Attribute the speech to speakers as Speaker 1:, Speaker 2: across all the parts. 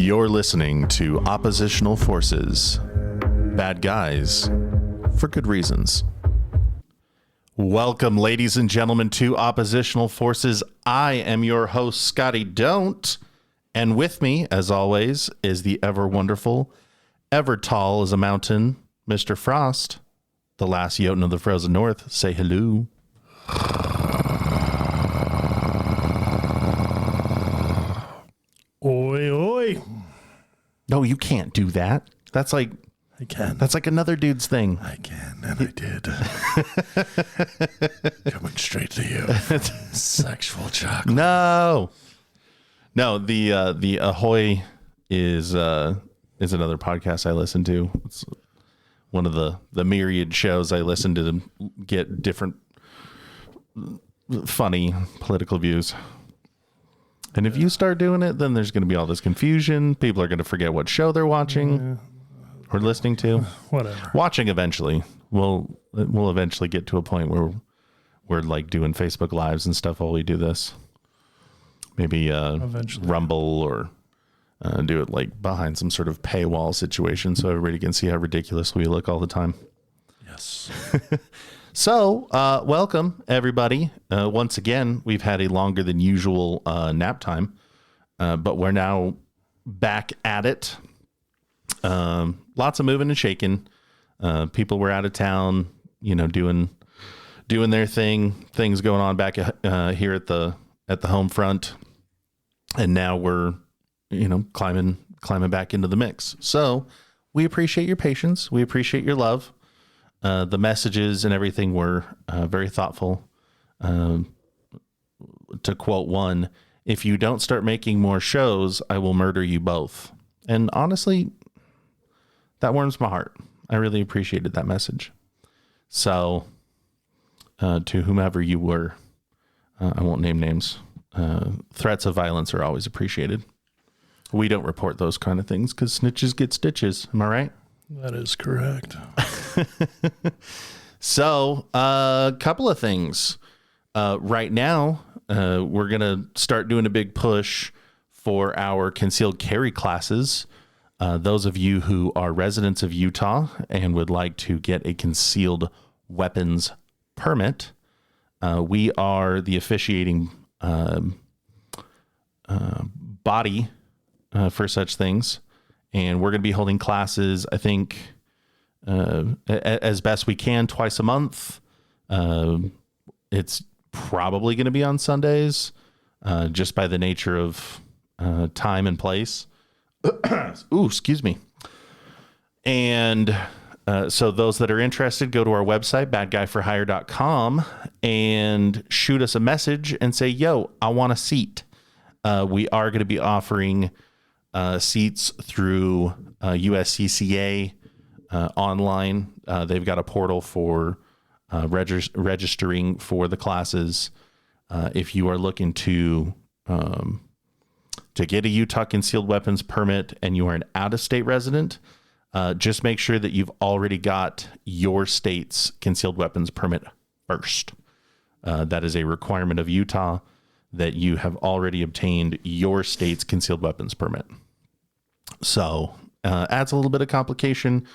Speaker 1: You're listening to Oppositional Forces. Bad guys for good reasons. Welcome, ladies and gentlemen, to Oppositional Forces. I am your host, Scotty Don't. And with me, as always, is the ever wonderful, ever tall as a mountain, Mr. Frost, the last Jotun of the Frozen North. Say hello.
Speaker 2: Oi, oi.
Speaker 1: No, you can't do that. That's like
Speaker 2: I can.
Speaker 1: That's like another dude's thing.
Speaker 2: I can, and I did. Coming straight to you. Sexual chocolate.
Speaker 1: No, the Ahoy is another podcast I listen to. It's one of the myriad shows I listen to get different funny political views. And if you start doing it, then there's going to be all this confusion. People are going to forget what show they're watching or listening to.
Speaker 2: Whatever.
Speaker 1: Watching eventually. We'll eventually get to a point where we're like doing Facebook Lives and stuff while we do this. Maybe Rumble or do it like behind some sort of paywall situation so everybody can see how ridiculous we look all the time.
Speaker 2: Yes.
Speaker 1: So, welcome, everybody. Once again, we've had a longer than usual nap time, but we're now back at it. Lots of moving and shaking. People were out of town, doing their thing. Things going on back here at the home front, and now we're climbing back into the mix. So, we appreciate your patience. We appreciate your love. The messages and everything were very thoughtful. To quote one, if you don't start making more shows, I will murder you both. And honestly, that warms my heart. I really appreciated that message. So to whomever you were, I won't name names. Threats of violence are always appreciated. We don't report those kind of things because snitches get stitches. Am I right?
Speaker 2: That is correct.
Speaker 1: So, a couple of things. Right now, we're going to start doing a big push for our concealed carry classes. Those of you who are residents of Utah and would like to get a concealed weapons permit, we are the officiating body for such things. And we're going to be holding classes, I think, as best we can, twice a month. It's probably going to be on Sundays, just by the nature of time and place. Ooh, excuse me. And so those that are interested, go to our website, badguyforhire.com, and shoot us a message and say, yo, I want a seat. We are going to be offering seats through USCCA online. They've got a portal for registering for the classes. If you are looking to get a Utah concealed weapons permit and you are an out-of-state resident, just make sure that you've already got your state's concealed weapons permit first. That is a requirement of Utah, that you have already obtained your state's concealed weapons permit. So adds a little bit of complication,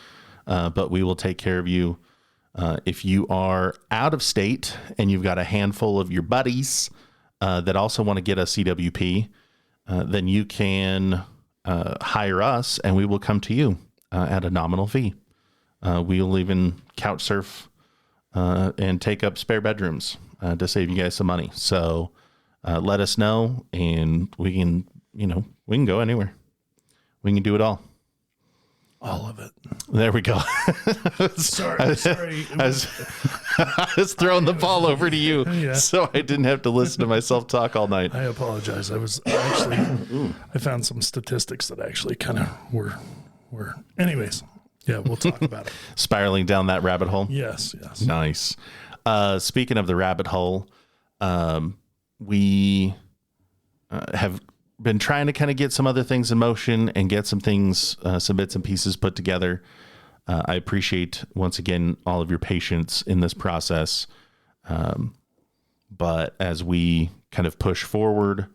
Speaker 1: but we will take care of you. If you are out of state and you've got a handful of your buddies that also want to get a CWP, then you can hire us and we will come to you at a nominal fee. We will even couch surf and take up spare bedrooms to save you guys some money. So let us know, and we can go anywhere. We can do it all.
Speaker 2: All of it.
Speaker 1: There we go.
Speaker 2: Sorry.
Speaker 1: I was throwing the ball over to you, so I didn't have to listen to myself talk all night.
Speaker 2: I apologize. I was actually, I found some statistics that actually kind of were, anyways. Yeah, we'll talk about it.
Speaker 1: Spiraling down that rabbit hole.
Speaker 2: Yes.
Speaker 1: Nice. Speaking of the rabbit hole, we have been trying to kind of get some other things in motion and get some things, some bits and pieces put together. I appreciate, once again, all of your patience in this process. But as we kind of push forward,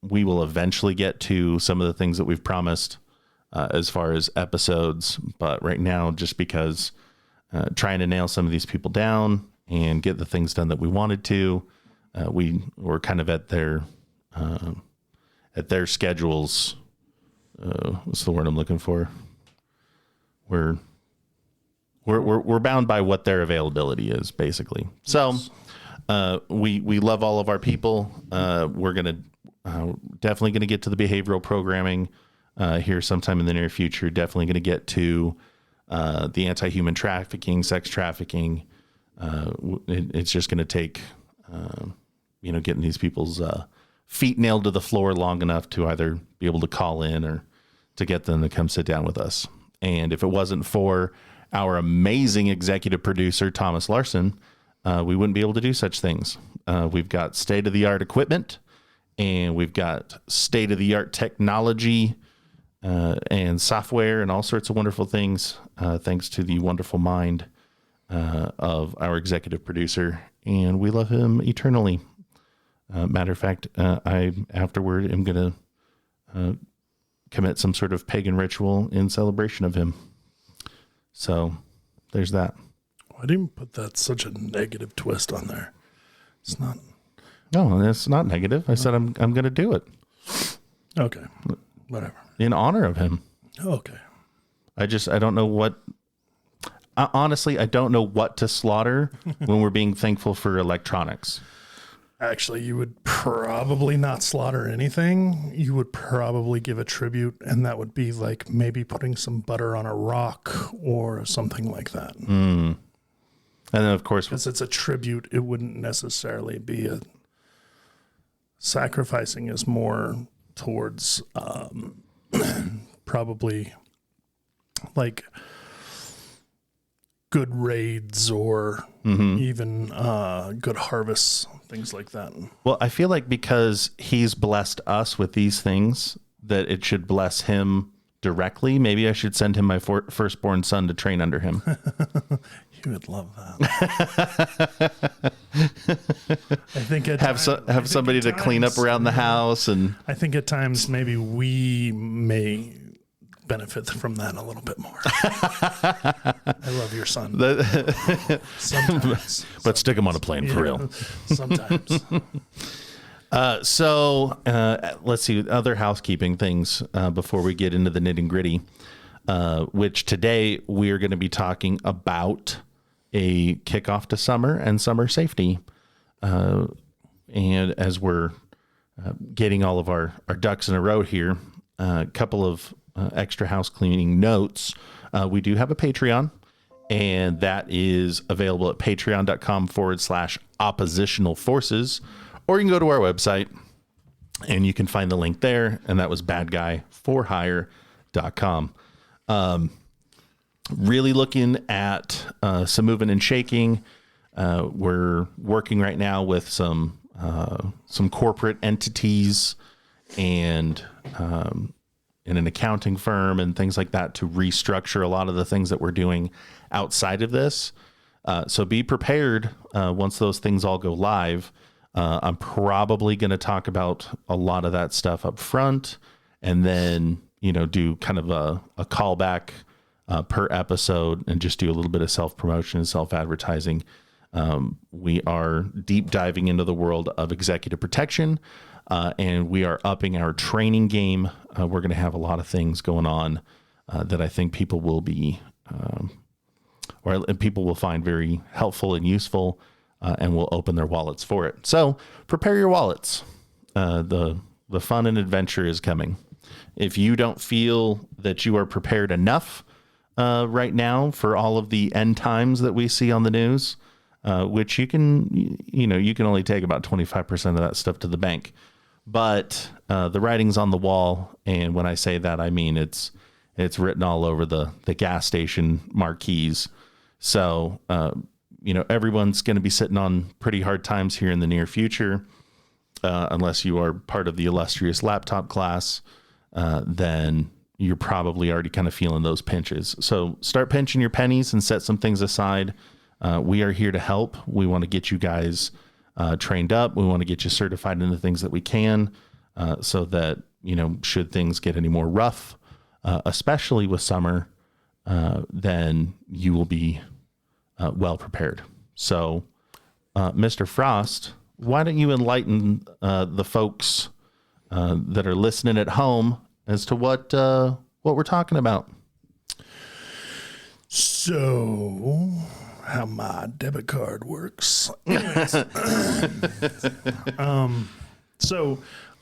Speaker 1: we will eventually get to some of the things that we've promised as far as episodes. But right now, just because trying to nail some of these people down and get the things done that we wanted to, we're kind of at their schedules. What's the word I'm looking for? We're bound by what their availability is, basically. So we love all of our people. We're gonna definitely gonna get to the behavioral programming here sometime in the near future. Definitely gonna get to the anti-human trafficking, sex trafficking. It's just gonna take getting these people's feet nailed to the floor long enough to either be able to call in or to get them to come sit down with us. And if it wasn't for our amazing executive producer, Thomas Larson, we wouldn't be able to do such things. We've got state-of-the-art equipment, and we've got state-of-the-art technology and software and all sorts of wonderful things, thanks to the wonderful mind of our executive producer, and we love him eternally. Matter of fact, I afterward am going to commit some sort of pagan ritual in celebration of him. So there's that.
Speaker 2: Why do you put that such a negative twist on there? It's not.
Speaker 1: No, it's not negative. I said I'm going to do it.
Speaker 2: Okay. Whatever.
Speaker 1: In honor of him.
Speaker 2: Okay.
Speaker 1: I don't know what. Honestly, I don't know what to slaughter when we're being thankful for electronics.
Speaker 2: Actually, you would probably not slaughter anything. You would probably give a tribute, and that would be like maybe putting some butter on a rock or something like that.
Speaker 1: And then, of course,
Speaker 2: because it's a tribute, it wouldn't necessarily be a sacrificing. Is more towards probably like good raids or even good harvests, things like that.
Speaker 1: Well, I feel like because he's blessed us with these things, that it should bless him directly. Maybe I should send him my firstborn son to train under him.
Speaker 2: You would love that. I think
Speaker 1: have somebody to clean up around the house, and
Speaker 2: I think at times maybe we may benefit from that a little bit more. I love your son. Sometimes.
Speaker 1: But stick him on a plane for real.
Speaker 2: Sometimes.
Speaker 1: So let's see, other housekeeping things before we get into the nitty gritty, which today we're going to be talking about a kickoff to summer and summer safety. And as we're getting all of our ducks in a row here, a couple of extra house cleaning notes. We do have a Patreon, and that is available at patreon.com/oppositional forces, or you can go to our website and you can find the link there. And that was badguyforhire.com. Really looking at some moving and shaking. We're working right now with some corporate entities and in an accounting firm and things like that to restructure a lot of the things that we're doing outside of this. So be prepared once those things all go live. I'm probably going to talk about a lot of that stuff up front, and then, do kind of a callback per episode and just do a little bit of self-promotion and self-advertising. We are deep diving into the world of executive protection, and we are upping our training game. We're going to have a lot of things going on that I think people will be, or people will find very helpful and useful, and will open their wallets for it. So prepare your wallets. The fun and adventure is coming. If you don't feel that you are prepared enough right now for all of the end times that we see on the news, which you can only take about 25% of that stuff to the bank. But the writing's on the wall, and when I say that, I mean it's written all over the gas station marquees. So everyone's going to be sitting on pretty hard times here in the near future, unless you are part of the illustrious laptop class. Then you're probably already kind of feeling those pinches. So start pinching your pennies and set some things aside. We are here to help. We want to get you guys trained up. We want to get you certified in the things that we can. so that, should things get any more rough, especially with summer, then you will be well prepared. So, Mr. Frost, why don't you enlighten the folks that are listening at home as to what we're talking about?
Speaker 2: So, how my debit card works. Anyways,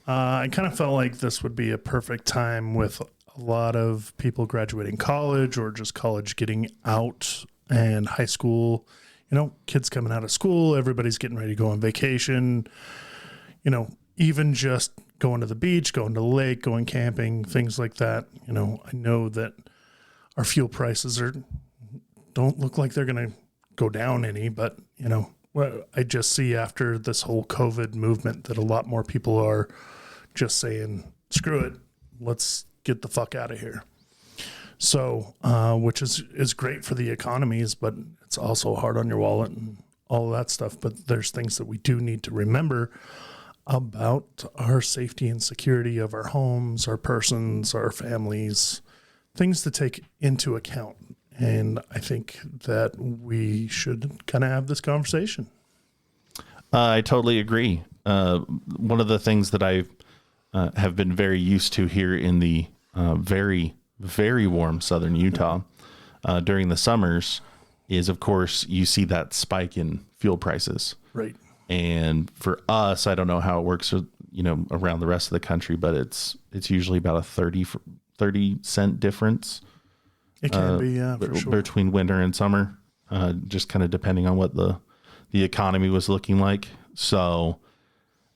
Speaker 2: I kind of felt like this would be a perfect time with a lot of people graduating college or just college getting out, and high school, kids coming out of school, everybody's getting ready to go on vacation, even just going to the beach, going to the lake, going camping, things like that. I know that our fuel prices don't look like they're going to go down any, but I just see after this whole COVID movement that a lot more people are just saying, screw it, let's get the fuck out of here. So, which is great for the economies, but it's also hard on your wallet and all of that stuff. But there's things that we do need to remember about our safety and security of our homes, our persons, our families, things to take into account. And I think that we should kind of have this conversation.
Speaker 1: I totally agree. One of the things that I have been very used to here in the very, very warm southern Utah during the summers is, of course, you see that spike in fuel prices.
Speaker 2: Right.
Speaker 1: And for us, I don't know how it works, around the rest of the country, but it's usually about a 30 cent difference.
Speaker 2: It can be, yeah, for sure.
Speaker 1: Between winter and summer, just kind of depending on what the economy was looking like. So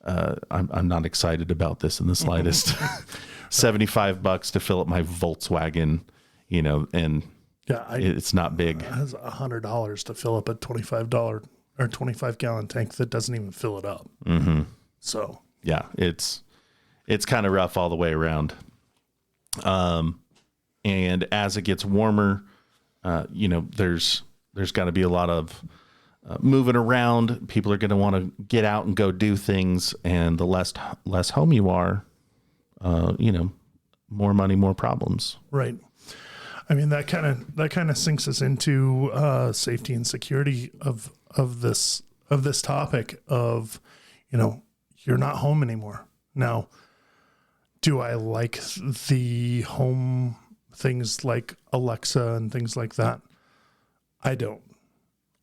Speaker 1: I'm not excited about this in the slightest. $75 to fill up my Volkswagen, and it's not big.
Speaker 2: It has $100 to fill up a $25 or 25 gallon tank that doesn't even fill it up.
Speaker 1: Mm-hmm.
Speaker 2: So
Speaker 1: yeah, it's kind of rough all the way around. And as it gets warmer, there's got to be a lot of moving around. People are going to want to get out and go do things, and the less home you are, more money, more problems.
Speaker 2: Right. I mean, that kind of sinks us into safety and security of this topic of, you're not home anymore. Now, do I like the home things like Alexa and things like that? I don't.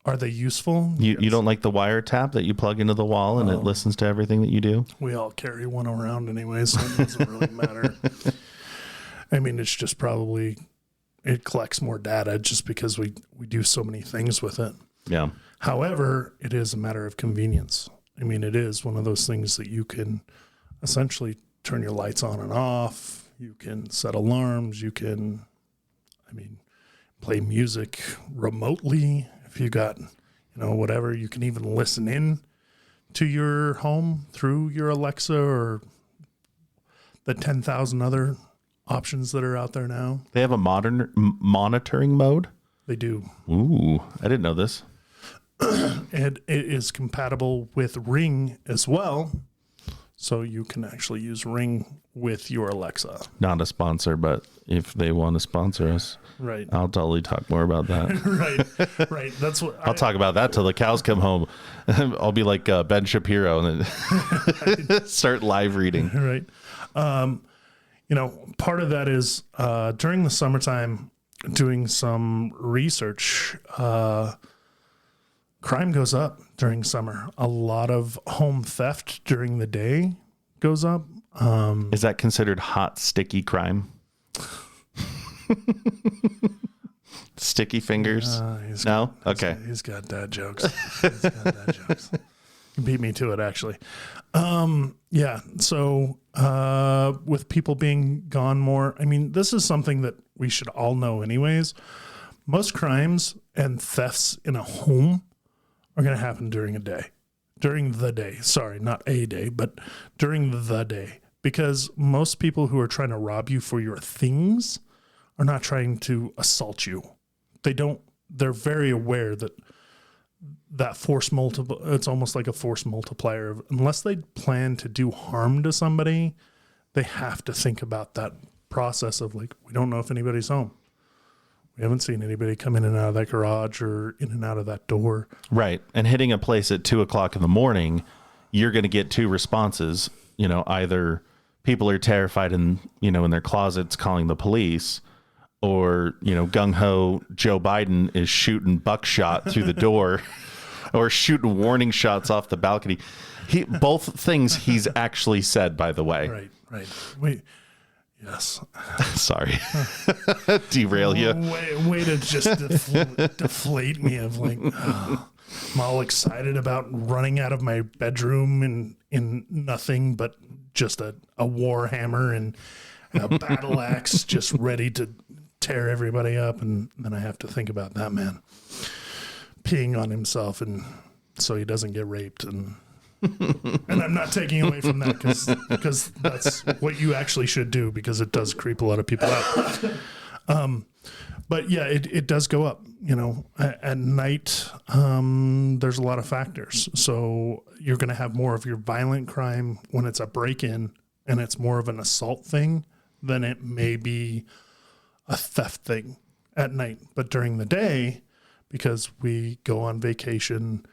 Speaker 2: Are they useful?
Speaker 1: You don't like the wiretap that you plug into the wall and it listens to everything that you do?
Speaker 2: We all carry one around anyway, so it doesn't really matter. I mean, it's just probably, it collects more data just because we do so many things with it.
Speaker 1: Yeah.
Speaker 2: However, it is a matter of convenience. I mean, it is one of those things that you can essentially turn your lights on and off. You can set alarms. You can, play music remotely. If you got, whatever, you can even listen in to your home through your Alexa or the 10,000 other options that are out there now.
Speaker 1: They have a modern monitoring mode?
Speaker 2: They do.
Speaker 1: Ooh, I didn't know this.
Speaker 2: And it is compatible with Ring as well. So you can actually use Ring with your Alexa.
Speaker 1: Not a sponsor, but if they want to sponsor us,
Speaker 2: right,
Speaker 1: I'll totally talk more about that.
Speaker 2: Right. That's what
Speaker 1: I'll talk about that till the cows come home. I'll be like Ben Shapiro and then start live reading.
Speaker 2: Right. Part of that is during the summertime, doing some research, crime goes up during summer. A lot of home theft during the day goes up.
Speaker 1: Is that considered hot, sticky crime? Sticky fingers? No? Okay.
Speaker 2: He's got dad jokes. He beat me to it, actually. Yeah. So with people being gone more, this is something that we should all know anyways. Most crimes and thefts in a home are going to happen during the day. Sorry, not a day, but during the day. Because most people who are trying to rob you for your things are not trying to assault you. They're very aware that that force multiple. It's almost like a force multiplier. Unless they plan to do harm to somebody, they have to think about that process of like, we don't know if anybody's home. We haven't seen anybody come in and out of that garage or in and out of that door.
Speaker 1: Right. And hitting a place at 2:00 in the morning, you're going to get two responses. Either people are terrified and, in their closets calling the police, or, gung-ho Joe Biden is shooting buckshot through the door or shooting warning shots off the balcony. Both things he's actually said, by the way.
Speaker 2: Right. Wait. Yes.
Speaker 1: Sorry. Derail you.
Speaker 2: Way to just deflate me of like, I'm all excited about running out of my bedroom in nothing but just a war hammer and a battle axe just ready to tear everybody up. And then I have to think about that man peeing on himself and so he doesn't get raped. And I'm not taking away from that because that's what you actually should do, because it does creep a lot of people out. But yeah, it does go up, at night. There's a lot of factors. So you're going to have more of your violent crime when it's a break-in and it's more of an assault thing than it may be a theft thing at night. But during the day, because we go on vacation,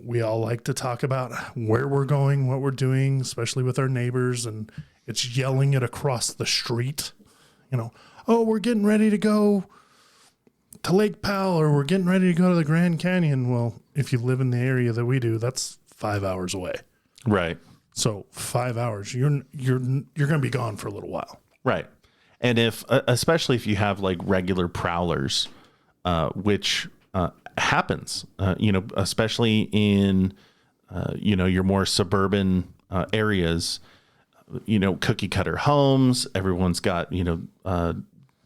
Speaker 2: we all like to talk about where we're going, what we're doing, especially with our neighbors, and it's yelling it across the street, oh, we're getting ready to go to Lake Powell, or we're getting ready to go to the Grand Canyon. Well, if you live in the area that we do, that's 5 hours away.
Speaker 1: Right.
Speaker 2: So 5 hours, you're going to be gone for a little while.
Speaker 1: Right. And especially if you have like regular prowlers, which happens, especially in, your more suburban areas, cookie cutter homes. Everyone's got,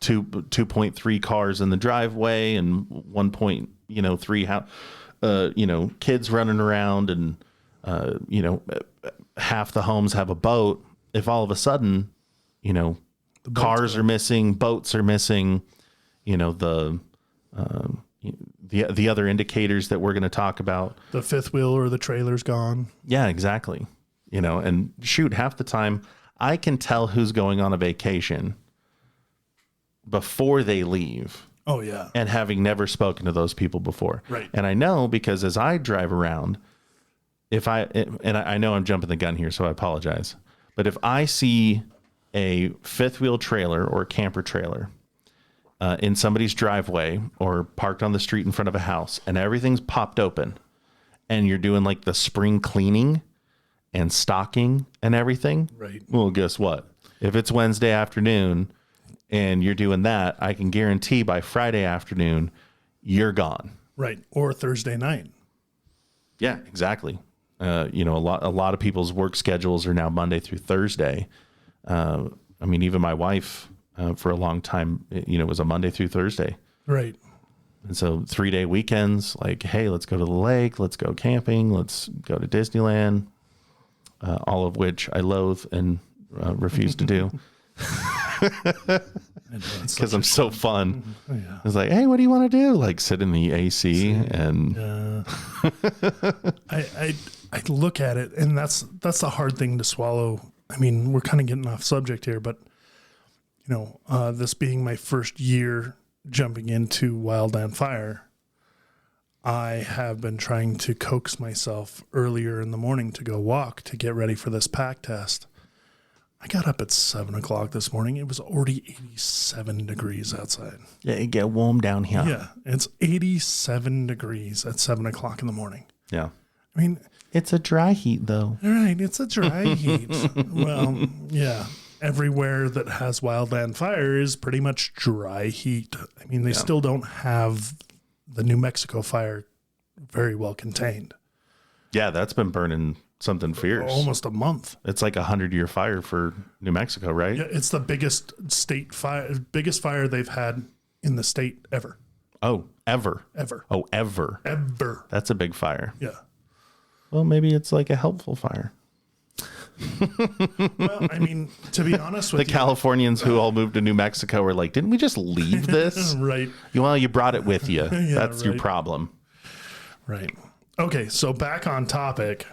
Speaker 1: 2.3 cars in the driveway and 1.3 house, kids running around, and, half the homes have a boat. If all of a sudden, the cars are missing, boats are missing, the other indicators that we're going to talk about.
Speaker 2: The fifth wheel or the trailer's gone.
Speaker 1: Yeah, exactly. And shoot, half the time I can tell who's going on a vacation before they leave.
Speaker 2: Oh, yeah.
Speaker 1: And having never spoken to those people before.
Speaker 2: Right.
Speaker 1: And I know because as I drive around, I know I'm jumping the gun here, so I apologize. But if I see a fifth wheel trailer or a camper trailer in somebody's driveway or parked on the street in front of a house and everything's popped open and you're doing like the spring cleaning and stocking and everything.
Speaker 2: Right.
Speaker 1: Well, guess what? If it's Wednesday afternoon and you're doing that, I can guarantee by Friday afternoon, you're gone.
Speaker 2: Right. Or Thursday night.
Speaker 1: Yeah, exactly. A lot of people's work schedules are now Monday through Thursday. Even my wife, for a long time, it was a Monday through Thursday.
Speaker 2: Right.
Speaker 1: And so 3-day weekends, like, hey, let's go to the lake, let's go camping, let's go to Disneyland, all of which I loathe and refuse to do. Because I'm so fun.
Speaker 2: Yeah.
Speaker 1: It's like, hey, what do you want to do? Like sit in the AC and
Speaker 2: I look at it, and that's the hard thing to swallow. I mean, we're kind of getting off subject here, but this being my first year jumping into Wildland Fire, I have been trying to coax myself earlier in the morning to go walk to get ready for this pack test. I got up at 7:00 this morning. It was already 87 degrees outside.
Speaker 1: Yeah, it get warm down here.
Speaker 2: Yeah, it's 87 degrees at 7:00 in the morning.
Speaker 1: Yeah.
Speaker 2: I mean,
Speaker 1: it's a dry heat, though.
Speaker 2: Right, it's a dry heat. Well, yeah. Everywhere that has Wildland Fire is pretty much dry heat. I mean, they still don't have the New Mexico fire very well contained.
Speaker 1: Yeah, that's been burning something fierce.
Speaker 2: Almost a month.
Speaker 1: It's like 100-year fire for New Mexico, right?
Speaker 2: Yeah, it's the biggest fire they've had in the state ever.
Speaker 1: Oh, ever.
Speaker 2: Ever.
Speaker 1: Oh, ever.
Speaker 2: Ever.
Speaker 1: That's a big fire.
Speaker 2: Yeah.
Speaker 1: Well, maybe it's like a helpful fire.
Speaker 2: Well, I mean, to be honest with
Speaker 1: the Californians who all moved to New Mexico were like, didn't we just leave this?
Speaker 2: Right.
Speaker 1: Well, you brought it with you.
Speaker 2: Yeah,
Speaker 1: That's your problem.
Speaker 2: Right. Okay, so back on topic.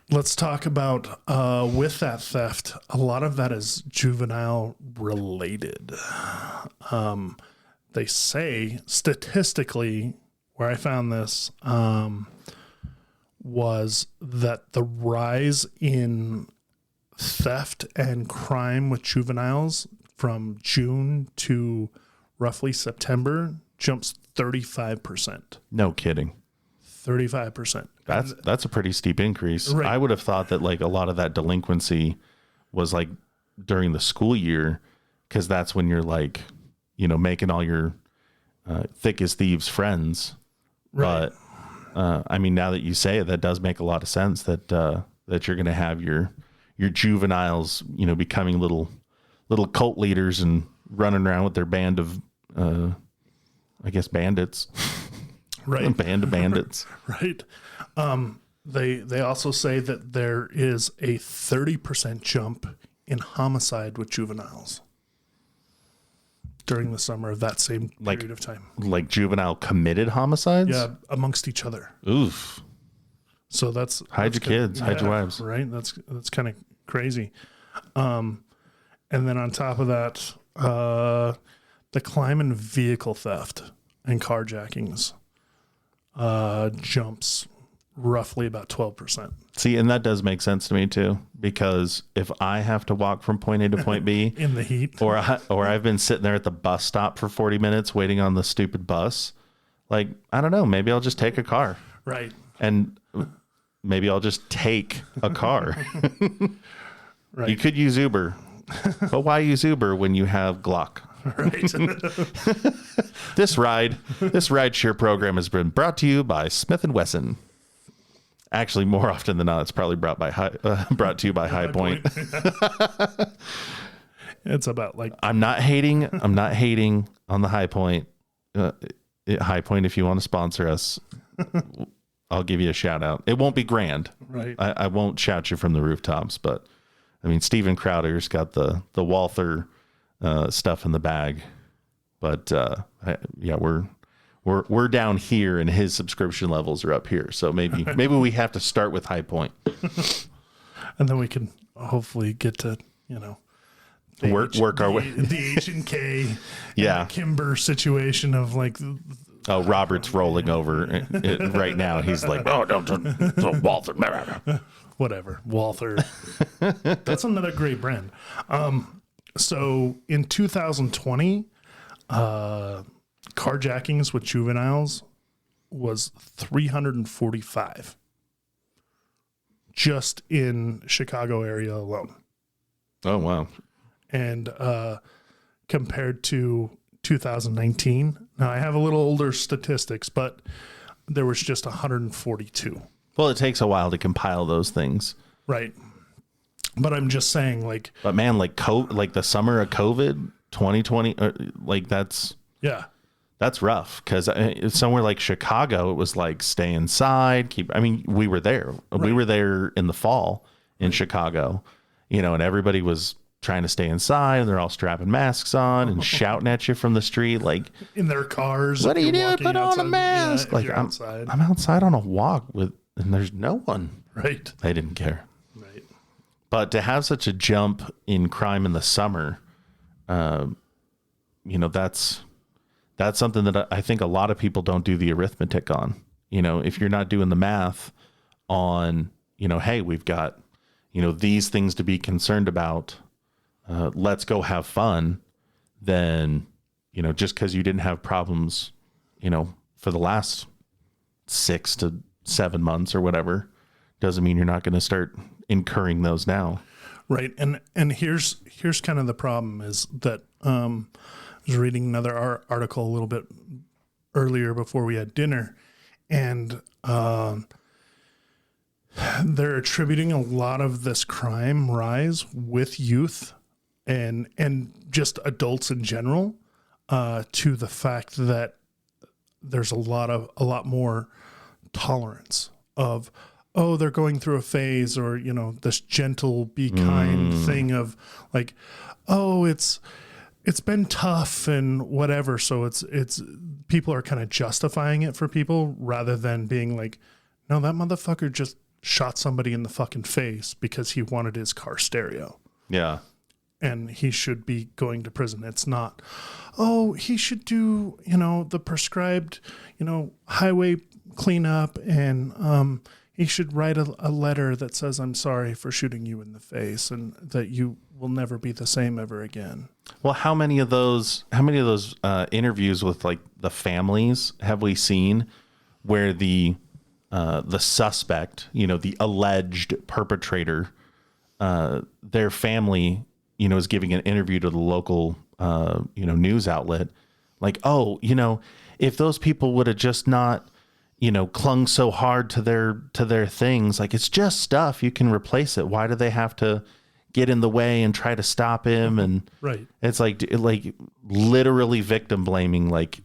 Speaker 2: Let's talk about with that theft. A lot of that is juvenile related. They say statistically, where I found this, was that the rise in theft and crime with juveniles from June to roughly September jumps 35%.
Speaker 1: No kidding.
Speaker 2: 35%.
Speaker 1: That's a pretty steep increase.
Speaker 2: Right.
Speaker 1: I would have thought that like a lot of that delinquency was like during the school year, because that's when you're like, you know, making all your thick as thieves friends.
Speaker 2: Right.
Speaker 1: But I mean, now that you say it, that does make a lot of sense that that you're going to have your juveniles, you know, becoming little cult leaders and running around with their band of, I guess, bandits.
Speaker 2: Right.
Speaker 1: A band of bandits.
Speaker 2: Right. They also say that there is a 30% jump in homicide with juveniles during the summer of that same period of time.
Speaker 1: Like juvenile committed homicides?
Speaker 2: Yeah, amongst each other.
Speaker 1: Oof.
Speaker 2: So that's
Speaker 1: hide your kids, hide your wives.
Speaker 2: Right. That's kind of crazy. And then on top of that, the climb and vehicle theft and carjackings jumps roughly about 12%.
Speaker 1: See, and that does make sense to me too, because if I have to walk from point A to point B
Speaker 2: in the heat,
Speaker 1: or I've been sitting there at the bus stop for 40 minutes waiting on the stupid bus, like, I don't know, maybe I'll just take a car.
Speaker 2: Right.
Speaker 1: And maybe I'll just take a car.
Speaker 2: Right.
Speaker 1: You could use Uber, but why use Uber when you have Glock?
Speaker 2: Right.
Speaker 1: This rideshare program has been brought to you by Smith & Wesson. Actually, more often than not, it's probably brought to you by High Point.
Speaker 2: It's about like
Speaker 1: I'm not hating on the High Point. High Point, if you want to sponsor us, I'll give you a shout out. It won't be grand.
Speaker 2: right.
Speaker 1: I won't shout you from the rooftops, but I mean, Steven Crowder's got the Walther stuff in the bag, but yeah, we're down here and his subscription levels are up here. So maybe we have to start with High Point.
Speaker 2: And then we can hopefully get to, you know,
Speaker 1: work our way.
Speaker 2: The H&K
Speaker 1: Yeah.
Speaker 2: Kimber situation of like,
Speaker 1: Oh, Robert's rolling over right now. He's like, oh, don't Walther.
Speaker 2: whatever, Walther. That's another great brand. So in 2020, carjackings with juveniles was 345 just in Chicago area alone.
Speaker 1: Oh, wow.
Speaker 2: And compared to 2019, now I have a little older statistics, but there was just 142.
Speaker 1: Well, it takes a while to compile those things.
Speaker 2: Right. But I'm just saying, like,
Speaker 1: But man, like the summer of COVID 2020, like that's rough, because somewhere like Chicago, it was like stay inside, we were there. Right. We were there in the fall in Chicago, you know, and everybody was trying to stay inside, and they're all strapping masks on and shouting at you from the street, like
Speaker 2: in their cars.
Speaker 1: What are you doing? Put on a mask.
Speaker 2: Yeah,
Speaker 1: like
Speaker 2: outside.
Speaker 1: I'm outside on a walk and there's no one.
Speaker 2: Right.
Speaker 1: They didn't care.
Speaker 2: Right.
Speaker 1: But to have such a jump in crime in the summer, you know, that's something that I think a lot of people don't do the arithmetic on. You know, if you're not doing the math on, you know, hey, we've got, you know, these things to be concerned about. Let's go have fun. Then, you know, just because you didn't have problems, you know, for the last 6 to 7 months or whatever, doesn't mean you're not going to start incurring those now.
Speaker 2: Right. And here's kind of the problem is that I was reading another article a little bit earlier before we had dinner, and they're attributing a lot of this crime rise with youth and just adults in general to the fact that there's a lot more tolerance of, oh, they're going through a phase, or, you know, this gentle, be kind thing of like, oh, it's it's been tough and whatever. So it's people are kind of justifying it for people rather than being like, no, that motherfucker just shot somebody in the fucking face because he wanted his car stereo.
Speaker 1: Yeah.
Speaker 2: And he should be going to prison. It's not, oh, he should do, the prescribed, highway cleanup, and he should write a letter that says, I'm sorry for shooting you in the face and that you will never be the same ever again.
Speaker 1: Well, how many of those interviews with like the families have we seen where the suspect, the alleged perpetrator, their family, is giving an interview to the local, news outlet, like, oh, if those people would have just not, clung so hard to their things, like, it's just stuff, you can replace it. Why do they have to get in the way and try to stop him? And
Speaker 2: right.
Speaker 1: It's like literally victim blaming. Like,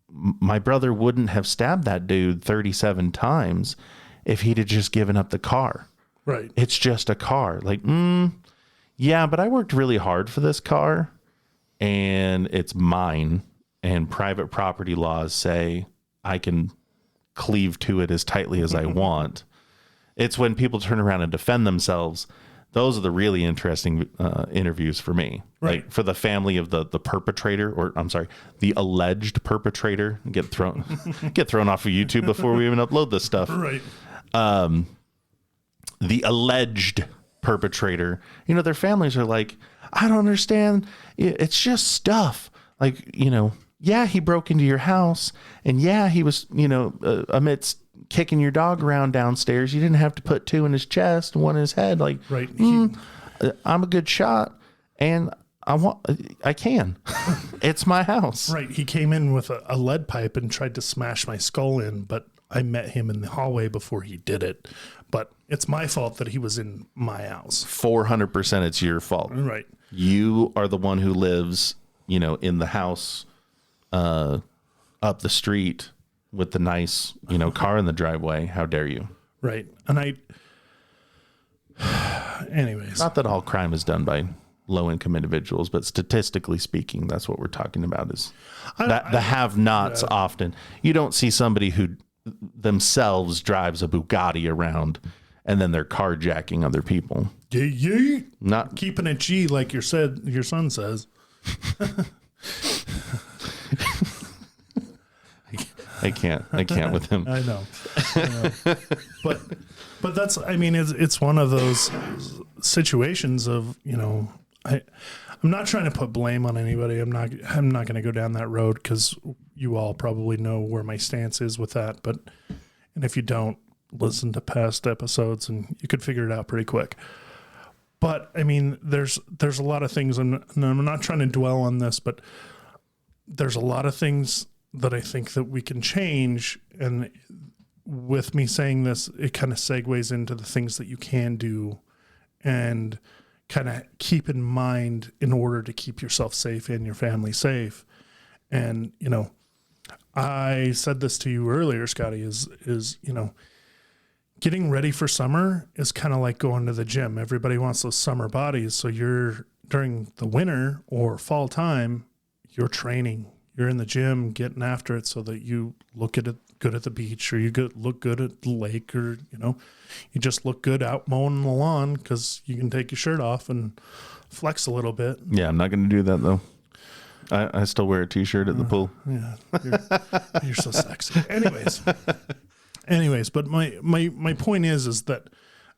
Speaker 1: my brother wouldn't have stabbed that dude 37 times if he'd have just given up the car.
Speaker 2: Right.
Speaker 1: It's just a car. Like, yeah, but I worked really hard for this car and it's mine, and private property laws say I can cleave to it as tightly as I want. It's when people turn around and defend themselves. Those are the really interesting interviews for me.
Speaker 2: Right.
Speaker 1: Like, for the family of the perpetrator, or I'm sorry, the alleged perpetrator, get thrown off of YouTube before we even upload this stuff.
Speaker 2: Right.
Speaker 1: The alleged perpetrator, their families are like, I don't understand. It's just stuff. Like, yeah, he broke into your house, and yeah, he was, amidst kicking your dog around downstairs, you didn't have to put 2 in his chest and 1 in his head. Like,
Speaker 2: right.
Speaker 1: I'm a good shot, and I can. It's my house.
Speaker 2: Right. He came in with a lead pipe and tried to smash my skull in, but I met him in the hallway before he did it. But it's my fault that he was in my house.
Speaker 1: 400% it's your fault.
Speaker 2: Right.
Speaker 1: You are the one who lives, in the house up the street with the nice, car in the driveway. How dare you?
Speaker 2: Right. And anyways.
Speaker 1: Not that all crime is done by low-income individuals, but statistically speaking, that's what we're talking about, is the have-nots. Yeah. Often you don't see somebody who themselves drives a Bugatti around and then they're carjacking other people.
Speaker 2: Yeah.
Speaker 1: Not
Speaker 2: keeping it G, like your son says.
Speaker 1: I can't with him.
Speaker 2: I know. But that's, it's one of those situations of, I'm not trying to put blame on anybody. I'm not going to go down that road, because you all probably know where my stance is with that. And if you don't, listen to past episodes and you could figure it out pretty quick. But there's a lot of things, and I'm not trying to dwell on this, but there's a lot of things that I think that we can change. And with me saying this, it kind of segues into the things that you can do and kind of keep in mind in order to keep yourself safe and your family safe. And, I said this to you earlier, Scotty, is getting ready for summer is kind of like going to the gym. Everybody wants those summer bodies. So you're, during the winter or fall time, you're training. You're in the gym getting after it so that you look at it good at the beach, or you look good at the lake, or, you just look good out mowing the lawn because you can take your shirt off and flex a little bit.
Speaker 1: Yeah, I'm not going to do that, though. I still wear a T-shirt at the pool.
Speaker 2: Yeah, you're so sexy. Anyways, but my point is that,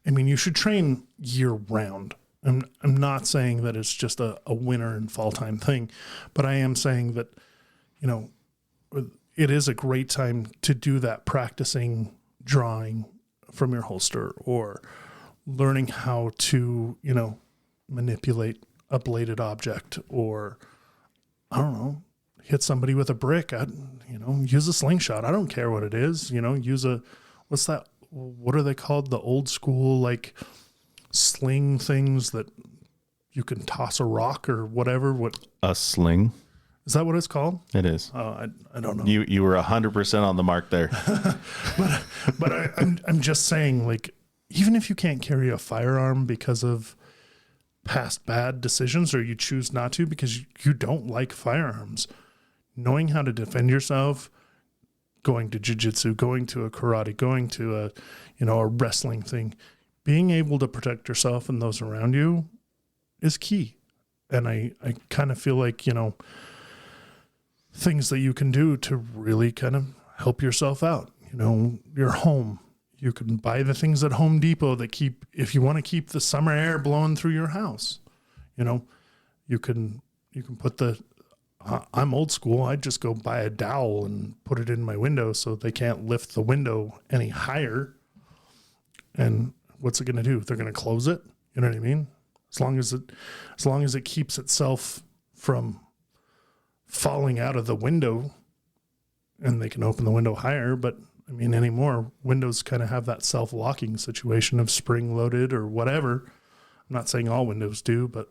Speaker 2: you should train year round. I'm not saying that it's just a winter and fall time thing, but I am saying that, it is a great time to do that, practicing drawing from your holster, or learning how to, manipulate a bladed object, or, I don't know, hit somebody with a brick. Use a slingshot. I don't care what it is. Use what's that? What are they called? The old school, like, sling things that you can toss a rock or whatever. What?
Speaker 1: A sling.
Speaker 2: Is that what it's called?
Speaker 1: It is.
Speaker 2: I don't know.
Speaker 1: You were 100% on the mark there.
Speaker 2: but I'm just saying, like, even if you can't carry a firearm because of past bad decisions, or you choose not to because you don't like firearms. Knowing how to defend yourself, going to jiu-jitsu, going to a karate, going to a wrestling thing, being able to protect yourself and those around you is key. And I kind of feel like, things that you can do to really kind of help yourself out. Your home. You can buy the things at Home Depot that if you want to keep the summer air blowing through your house, you can put I'm old school. I'd just go buy a dowel and put it in my window so they can't lift the window any higher. And what's it going to do? They're going to close it. You know what I mean? As long as it keeps itself from falling out of the window, and they can open the window higher. But I mean, anymore, windows kind of have that self-locking situation of spring-loaded or whatever. I'm not saying all windows do, but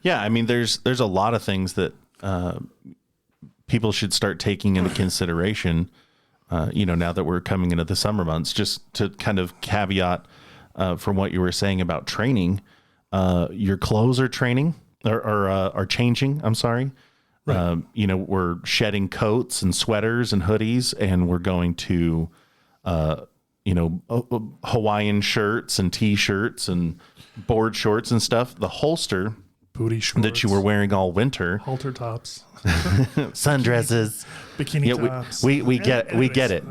Speaker 1: yeah, I mean, there's a lot of things that people should start taking into consideration. Now that we're coming into the summer months, just to kind of caveat from what you were saying about training, your clothes are are changing. I'm sorry. Right. We're shedding coats and sweaters and hoodies, and we're going to, Hawaiian shirts and t-shirts and board shorts and stuff. The holster
Speaker 2: booty shorts
Speaker 1: that you were wearing all winter,
Speaker 2: halter tops,
Speaker 1: sundresses,
Speaker 2: bikini tops.
Speaker 1: We get it.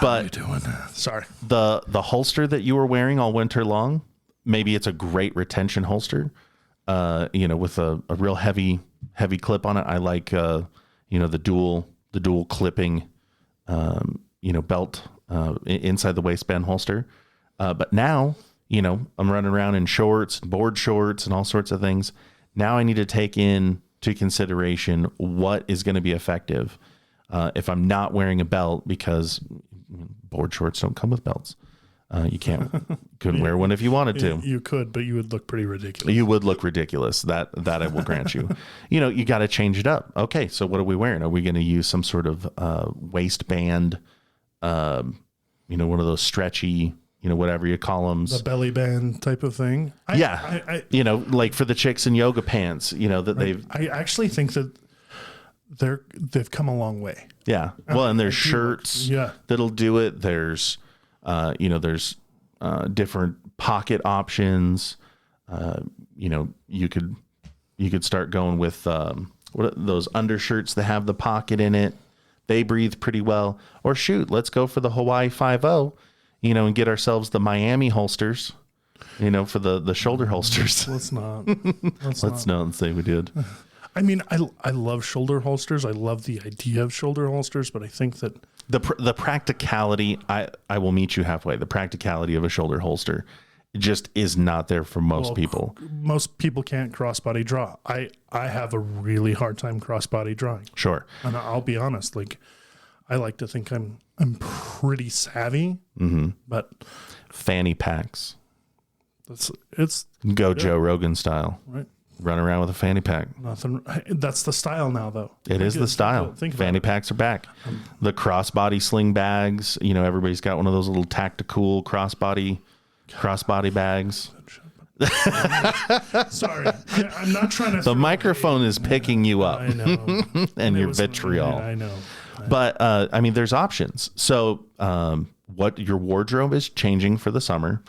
Speaker 1: But
Speaker 2: doing? Sorry.
Speaker 1: The holster that you were wearing all winter long, maybe it's a great retention holster. With a real heavy clip on it. I like, the dual clipping, belt, inside the waistband holster. But now, I'm running around in shorts, board shorts, and all sorts of things. Now I need to take into consideration what is going to be effective. If I'm not wearing a belt, because board shorts don't come with belts. You couldn't wear one if you wanted to.
Speaker 2: You could, but you would look pretty ridiculous.
Speaker 1: You would look ridiculous. That I will grant you. You got to change it up. Okay, so what are we wearing? Are we going to use some sort of waistband? One of those stretchy, whatever you call them,
Speaker 2: the belly band type of thing.
Speaker 1: Like for the chicks in yoga pants. That they've.
Speaker 2: I actually think that they've come a long way.
Speaker 1: Yeah. Well, and there's shirts. That'll do it. There's different pocket options. You could start going with those undershirts that have the pocket in it. They breathe pretty well. Or shoot, let's go for the Hawaii 5.0, and get ourselves the Miami holsters, for the shoulder holsters.
Speaker 2: Let's not.
Speaker 1: Let's not say we did.
Speaker 2: I mean, I love shoulder holsters. I love the idea of shoulder holsters, but I think that
Speaker 1: the practicality, I will meet you halfway. The practicality of a shoulder holster just is not there for most people.
Speaker 2: Most people can't crossbody draw. I have a really hard time crossbody drawing.
Speaker 1: Sure.
Speaker 2: And I'll be honest, like, I like to think I'm pretty savvy, but
Speaker 1: fanny packs.
Speaker 2: It's
Speaker 1: Joe Rogan style.
Speaker 2: Right.
Speaker 1: Run around with a fanny pack.
Speaker 2: Nothing. That's the style now, though.
Speaker 1: It is the style. Fanny packs are back. The crossbody sling bags. Everybody's got one of those little tactical crossbody bags.
Speaker 2: Sorry, I'm not trying to.
Speaker 1: The microphone is picking you up.
Speaker 2: I know.
Speaker 1: And your vitriol.
Speaker 2: I know.
Speaker 1: But there's options. So what your wardrobe is changing for the summer.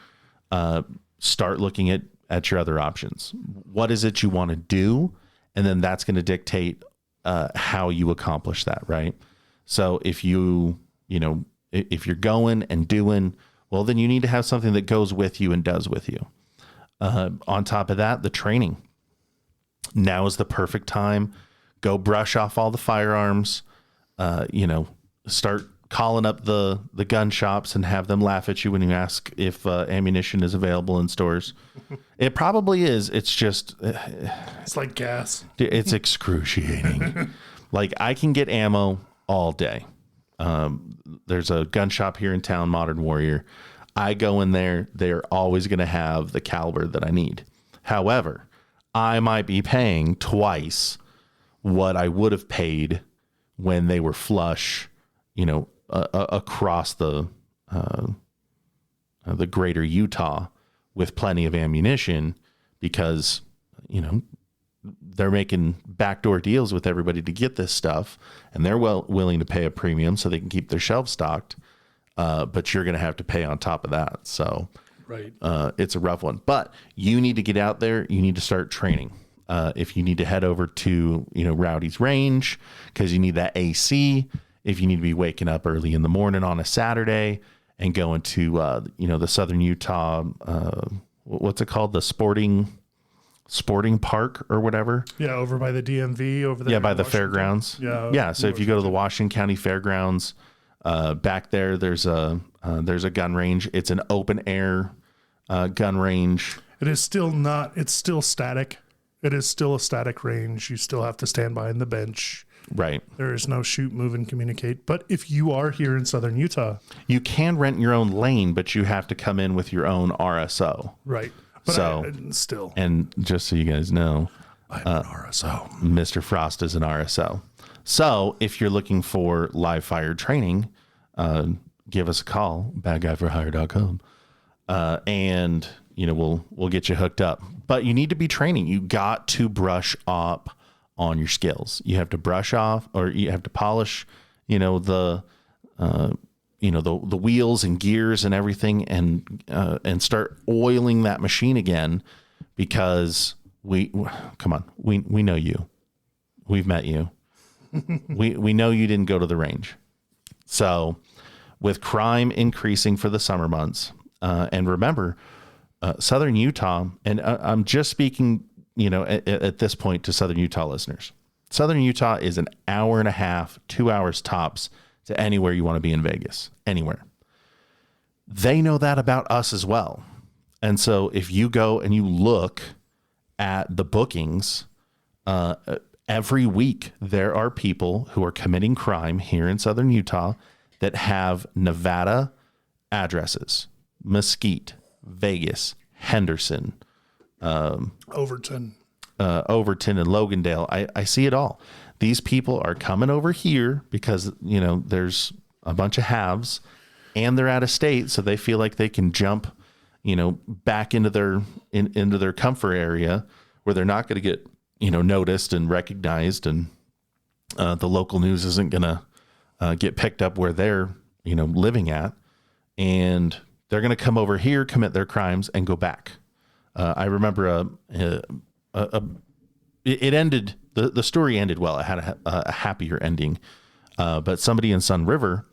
Speaker 1: Start looking at your other options. What is it you want to do? And then that's going to dictate how you accomplish that, right? So if if you're going and doing, well, then you need to have something that goes with you and does with you. On top of that, the training. Now is the perfect time. Go brush off all the firearms. Start calling up the gun shops and have them laugh at you when you ask if ammunition is available in stores. It probably is. It's just...
Speaker 2: it's like gas.
Speaker 1: It's excruciating. Like, I can get ammo all day. There's a gun shop here in town, Modern Warrior. I go in there. They're always going to have the caliber that I need. However, I might be paying twice what I would have paid when they were flush, across the the greater Utah with plenty of ammunition because, they're making backdoor deals with everybody to get this stuff, and they're willing to pay a premium so they can keep their shelves stocked. But you're going to have to pay on top of that. So
Speaker 2: right.
Speaker 1: It's a rough one, but you need to get out there. You need to start training. If you need to head over to, Rowdy's Range, because you need that AC, if you need to be waking up early in the morning on a Saturday and going to, the Southern Utah, what's it called? The sporting park or whatever.
Speaker 2: Yeah. Over by the DMV over there.
Speaker 1: Yeah. By the fairgrounds.
Speaker 2: Yeah.
Speaker 1: Yeah. So if you go to the Washington County Fairgrounds, back there, there's a gun range. It's an open air, gun range.
Speaker 2: It is still not, it's still static. It is still a static range. You still have to stand behind the bench.
Speaker 1: Right.
Speaker 2: There is no shoot, move, and communicate. But if you are here in Southern Utah,
Speaker 1: you can rent your own lane, but you have to come in with your own RSO.
Speaker 2: Right. But
Speaker 1: so
Speaker 2: still.
Speaker 1: And just so you guys know,
Speaker 2: I'm an RSO.
Speaker 1: Mr. Frost is an RSO. So if you're looking for live fire training, give us a call, badguyforhire.com. And we'll get you hooked up, but you need to be training. You got to brush up on your skills. You have to brush off, or you have to polish, the wheels and gears and everything, and start oiling that machine again, because we know you, we've met you. we know you didn't go to the range. So with crime increasing for the summer months, and remember, Southern Utah, and I'm just speaking, at this point to Southern Utah listeners. Southern Utah is an hour and a half, 2 hours tops to anywhere you want to be in Vegas, anywhere. They know that about us as well. And so if you go and you look at the bookings, every week there are people who are committing crime here in Southern Utah that have Nevada addresses: Mesquite, Vegas, Henderson,
Speaker 2: Overton,
Speaker 1: and Logandale. I see it all. These people are coming over here because, there's a bunch of haves, and they're out of state. So they feel like they can jump, back into their comfort area where they're not going to get, noticed and recognized. And the local news isn't going to get picked up where they're, living at. And they're going to come over here, commit their crimes, and go back. I remember it ended. The story ended well. It had a happier ending. But somebody in Sun River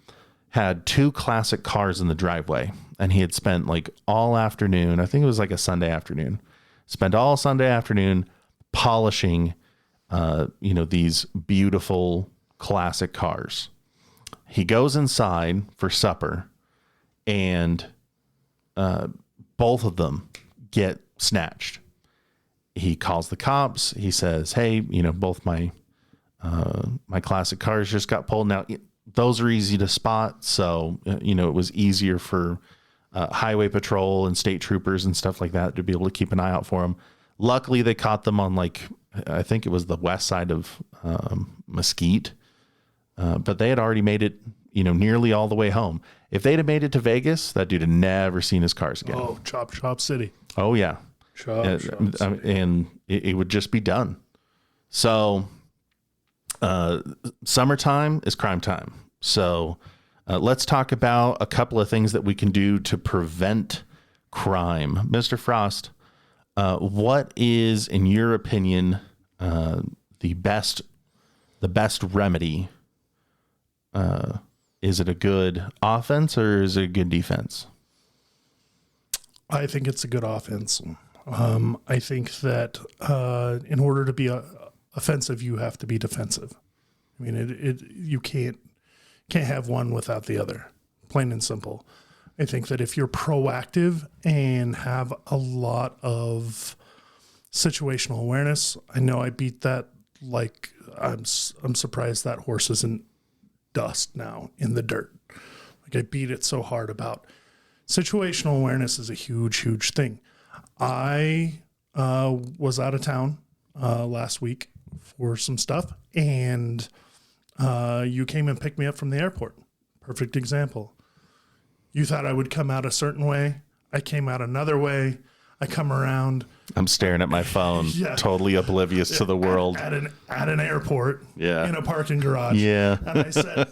Speaker 1: had two classic cars in the driveway, and he had spent all afternoon. I think it was a Sunday afternoon. Spent all Sunday afternoon polishing, these beautiful classic cars. He goes inside for supper, and both of them get snatched. He calls the cops. He says, "Hey, both my classic cars just got pulled." Now, those are easy to spot, so it was easier for highway patrol and state troopers and stuff like that to be able to keep an eye out for them. Luckily, they caught them on I think it was the west side of Mesquite, but they had already made it, nearly all the way home. If they'd have made it to Vegas, that dude had never seen his cars again.
Speaker 2: Oh, Chop City.
Speaker 1: Oh yeah.
Speaker 2: Chop City.
Speaker 1: And it would just be done. So, summertime is crime time. So, let's talk about a couple of things that we can do to prevent crime. Mr. Frost, what is, in your opinion, the best remedy? Is it a good offense or is it a good defense?
Speaker 2: I think it's a good offense. I think that in order to be offensive, you have to be defensive. I mean, you can't have one without the other, plain and simple. I think that if you're proactive and have a lot of situational awareness, I know I beat that I'm surprised that horse isn't dust now in the dirt. I beat it so hard about situational awareness is a huge thing. I was out of town last week for some stuff, and you came and picked me up from the airport. Perfect example. You thought I would come out a certain way. I came out another way. I come around.
Speaker 1: I'm staring at my phone, totally oblivious to the world.
Speaker 2: At an airport,
Speaker 1: Yeah.
Speaker 2: in a parking garage.
Speaker 1: Yeah.
Speaker 2: And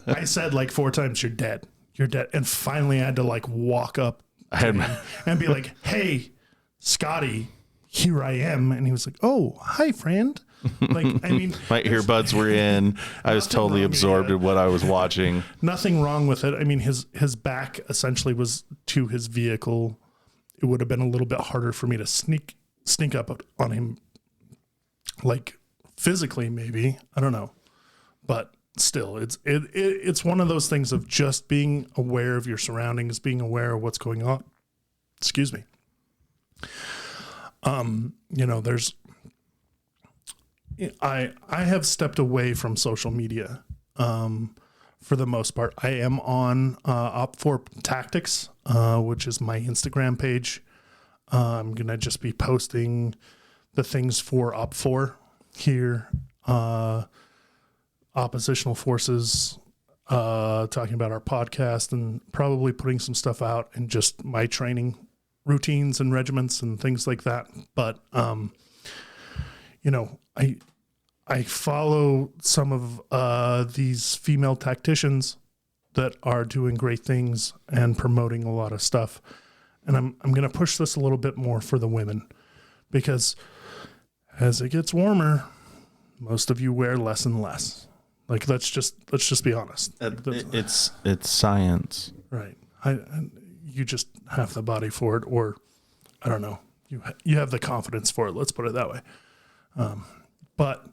Speaker 2: I said like 4 times, "You're dead. You're dead." And finally I had to like walk up to him and be like, "Hey, Scotty, here I am." And he was like, "Oh, hi, friend." Like, I mean,
Speaker 1: my earbuds were in. I was totally absorbed in what I was watching.
Speaker 2: Nothing wrong with it. I mean, his back essentially was to his vehicle. It would have been a little bit harder for me to sneak up on him, like physically, maybe. I don't know, but still, it's one of those things of just being aware of your surroundings, being aware of what's going on. Excuse me. There's. I have stepped away from social media. For the most part, I am on Op4 Tactics, which is my Instagram page. I'm going to just be posting the things for Op4 here, oppositional forces, talking about our podcast, and probably putting some stuff out and just my training routines and regiments and things like that. But, I follow some of these female tacticians that are doing great things and promoting a lot of stuff. And I'm going to push this a little bit more for the women, because as it gets warmer, most of you wear less and less. Like, let's just be honest.
Speaker 1: It's science.
Speaker 2: Right. You just have the body for it, or I don't know. You have the confidence for it. Let's put it that way. But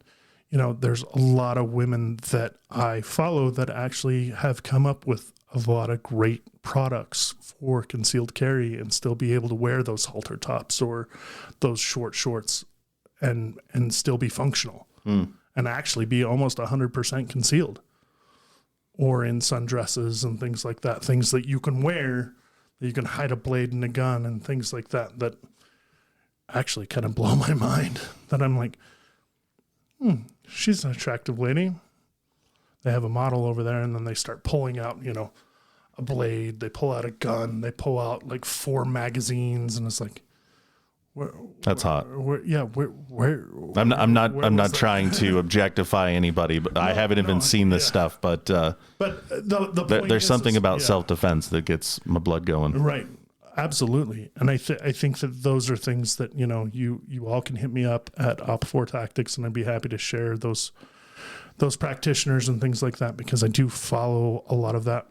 Speaker 2: there's a lot of women that I follow that actually have come up with a lot of great products for concealed carry and still be able to wear those halter tops or those short shorts and still be functional and actually be almost 100% concealed, or in sundresses and things like that, things that you can wear, that you can hide a blade in a gun and things like that, that actually kind of blow my mind, that I'm like, she's an attractive lady. They have a model over there, and then they start pulling out, a blade. They pull out a gun. They pull out like 4 magazines, and it's like,
Speaker 1: that's hot.
Speaker 2: Where?
Speaker 1: I'm not trying to objectify anybody, but I haven't even seen this stuff. But the point there's something about self-defense that gets my blood going.
Speaker 2: Right. Absolutely. And I think that those are things that, you all can hit me up at Op4 Tactics, and I'd be happy to share those practitioners and things like that, because I do follow a lot of that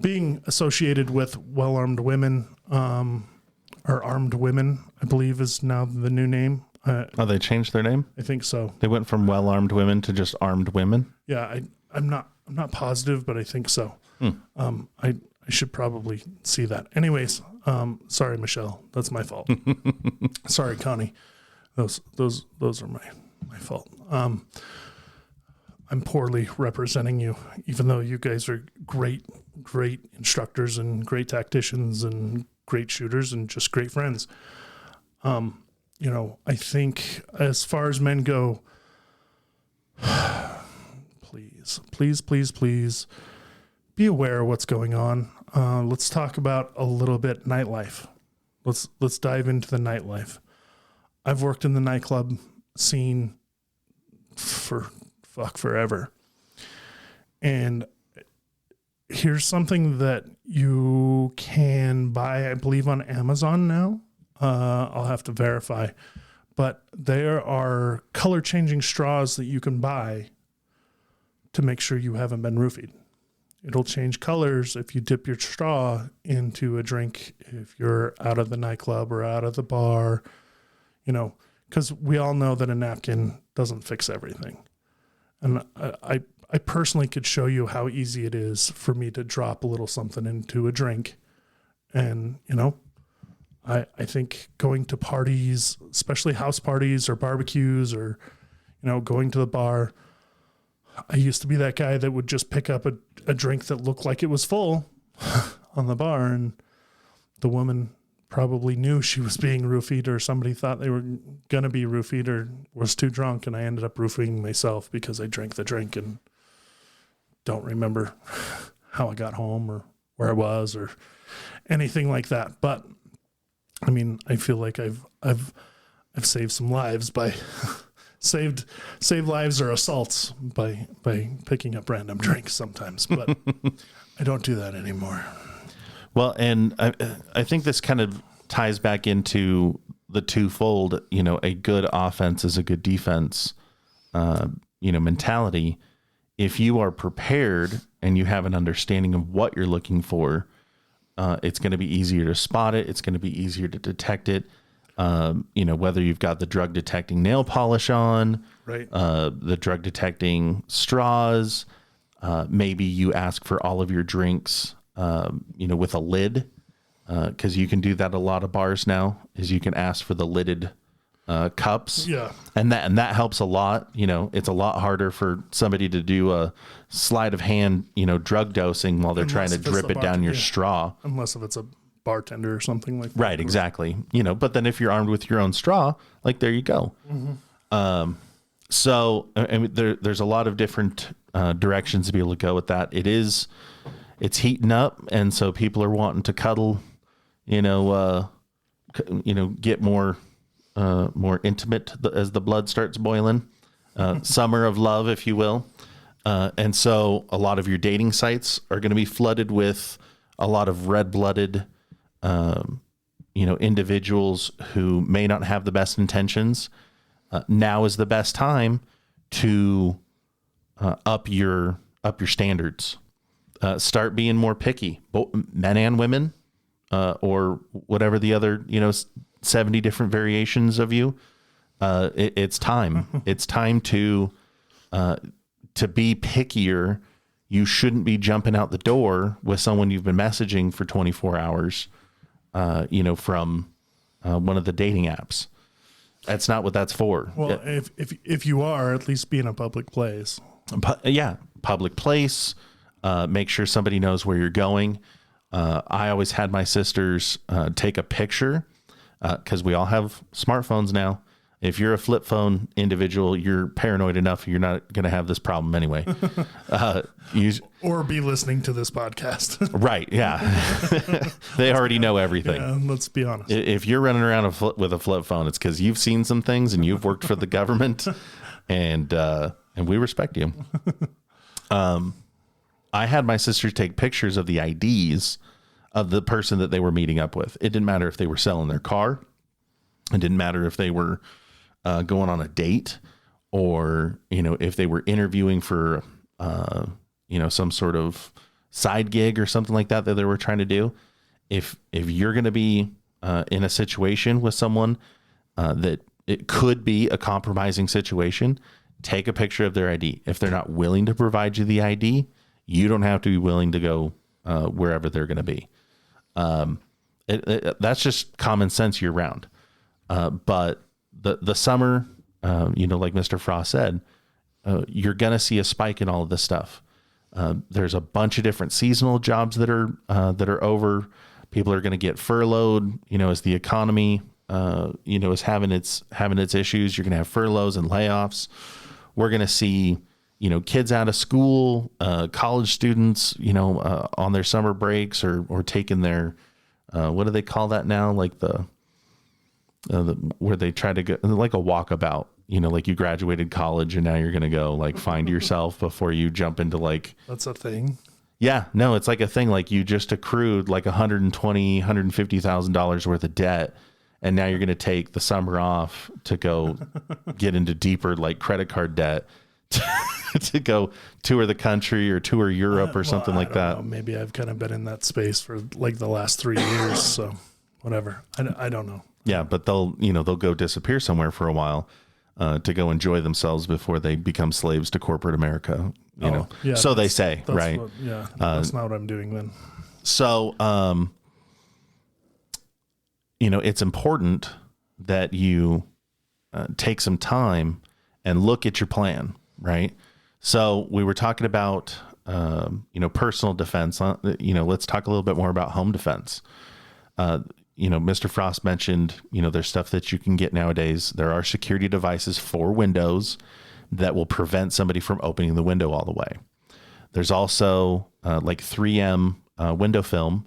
Speaker 2: being associated with well-armed women, or armed women, I believe is now the new name.
Speaker 1: They changed their name?
Speaker 2: I think so.
Speaker 1: They went from well-armed women to just armed women?
Speaker 2: Yeah, I'm not positive, but I think so. I should probably see that. Anyways, sorry, Michelle. That's my fault. Sorry, Connie. Those are my fault. I'm poorly representing you, even though you guys are great instructors and great tacticians and great shooters and just great friends. I think as far as men go, please be aware of what's going on. Let's talk about a little bit nightlife. Let's dive into the nightlife. I've worked in the nightclub scene for forever. And here's something that you can buy, I believe, on Amazon now. I'll have to verify. But there are color changing straws that you can buy to make sure you haven't been roofied. It'll change colors if you dip your straw into a drink, if you're out of the nightclub or out of the bar, because we all know that a napkin doesn't fix everything. And I personally could show you how easy it is for me to drop a little something into a drink. And, I think going to parties, especially house parties or barbecues, or, going to the bar, I used to be that guy that would just pick up a drink that looked like it was full on the bar, and the woman probably knew she was being roofied, or somebody thought they were going to be roofied, or was too drunk, and I ended up roofing myself because I drank the drink and don't remember how I got home or where I was, or anything like that. But I mean, I feel like I've saved some lives by saved lives or assaults by picking up random drinks sometimes, but I don't do that anymore.
Speaker 1: Well, and I think this kind of ties back into the twofold, a good offense is a good defense, mentality. If you are prepared and you have an understanding of what you're looking for, it's going to be easier to spot it. It's going to be easier to detect it. Whether you've got the drug detecting nail polish on,
Speaker 2: right?
Speaker 1: The drug detecting straws, maybe you ask for all of your drinks, with a lid, because you can do that a lot of bars now, is you can ask for the lidded cups.
Speaker 2: Yeah.
Speaker 1: And that helps a lot. It's a lot harder for somebody to do a sleight of hand, drug dosing while they're trying to drip it down your straw.
Speaker 2: Unless if it's a bartender or something like that.
Speaker 1: Right, exactly. But then if you're armed with your own straw, like, there you go.
Speaker 2: Mm-hmm.
Speaker 1: So I mean, there's a lot of different directions to be able to go with that. It's heating up, and so people are wanting to cuddle, get more intimate as the blood starts boiling. Summer of love, if you will. And so a lot of your dating sites are going to be flooded with a lot of red-blooded, individuals who may not have the best intentions. Now is the best time to up your standards. Start being more picky, both men and women, or whatever the other 70 different variations of you. It's time. It's time to be pickier. You shouldn't be jumping out the door with someone you've been messaging for 24 hours, from one of the dating apps. That's not what that's for.
Speaker 2: Well, if you are, at least be in a public place.
Speaker 1: Public place. Make sure somebody knows where you're going. I always had my sisters take a picture, because we all have smartphones now. If you're a flip phone individual, you're paranoid enough. You're not going to have this problem anyway.
Speaker 2: Or be listening to this podcast.
Speaker 1: Right. Yeah. They already know everything.
Speaker 2: Yeah, let's be honest.
Speaker 1: If you're running around with a flip phone, it's because you've seen some things and you've worked for the government, and we respect you. I had my sisters take pictures of the IDs of the person that they were meeting up with. It didn't matter if they were selling their car. It didn't matter if they were going on a date, or, if they were interviewing for, some sort of side gig or something like that they were trying to do. If you're going to be in a situation with someone that it could be a compromising situation, take a picture of their ID. If they're not willing to provide you the ID, you don't have to be willing to go wherever they're going to be. That's just common sense year round. But the summer, like Mr. Frost said, you're going to see a spike in all of this stuff. There's a bunch of different seasonal jobs that are over. People are going to get furloughed, as the economy, is having its issues. You're going to have furloughs and layoffs. We're going to see, kids out of school, college students, on their summer breaks or taking their, what do they call that now? Like where they try to go, like a walkabout, like you graduated college and now you're going to go like find yourself before you jump into like.
Speaker 2: That's a thing.
Speaker 1: Yeah, no, it's like a thing. Like you just accrued like $150,000 worth of debt. And now you're going to take the summer off to go get into deeper like credit card debt to go tour the country or tour Europe or something like that.
Speaker 2: Know. Maybe I've kind of been in that space for like the last 3 years. So whatever. I don't know.
Speaker 1: Yeah, but they'll go disappear somewhere for a while to go enjoy themselves before they become slaves to corporate America. Yeah, so they say, right?
Speaker 2: That's not what I'm doing then.
Speaker 1: So, it's important that you take some time and look at your plan, right? So we were talking about, personal defense. Let's talk a little bit more about home defense. Mr. Frost mentioned, there's stuff that you can get nowadays. There are security devices for windows that will prevent somebody from opening the window all the way. There's also like 3M window film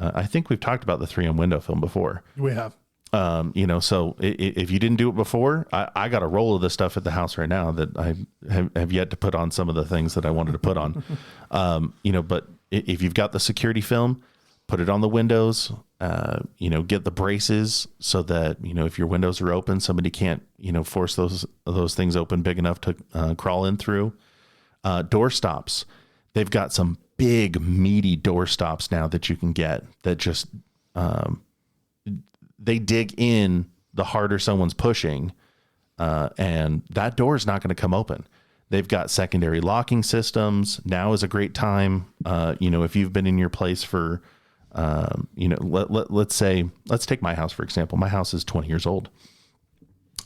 Speaker 1: I think we've talked about the 3M window film before.
Speaker 2: We have.
Speaker 1: So if you didn't do it before, I got a roll of this stuff at the house right now that I have yet to put on some of the things that I wanted to put on. But if you've got the security film, put it on the windows, get the braces so that, if your windows are open, somebody can't, force those things open big enough to crawl in through. Door stops. They've got some big meaty door stops now that you can get that just, they dig in the harder someone's pushing, and that door is not going to come open. They've got secondary locking systems. Now is a great time. If you've been in your place for, let's take my house, for example. My house is 20 years old.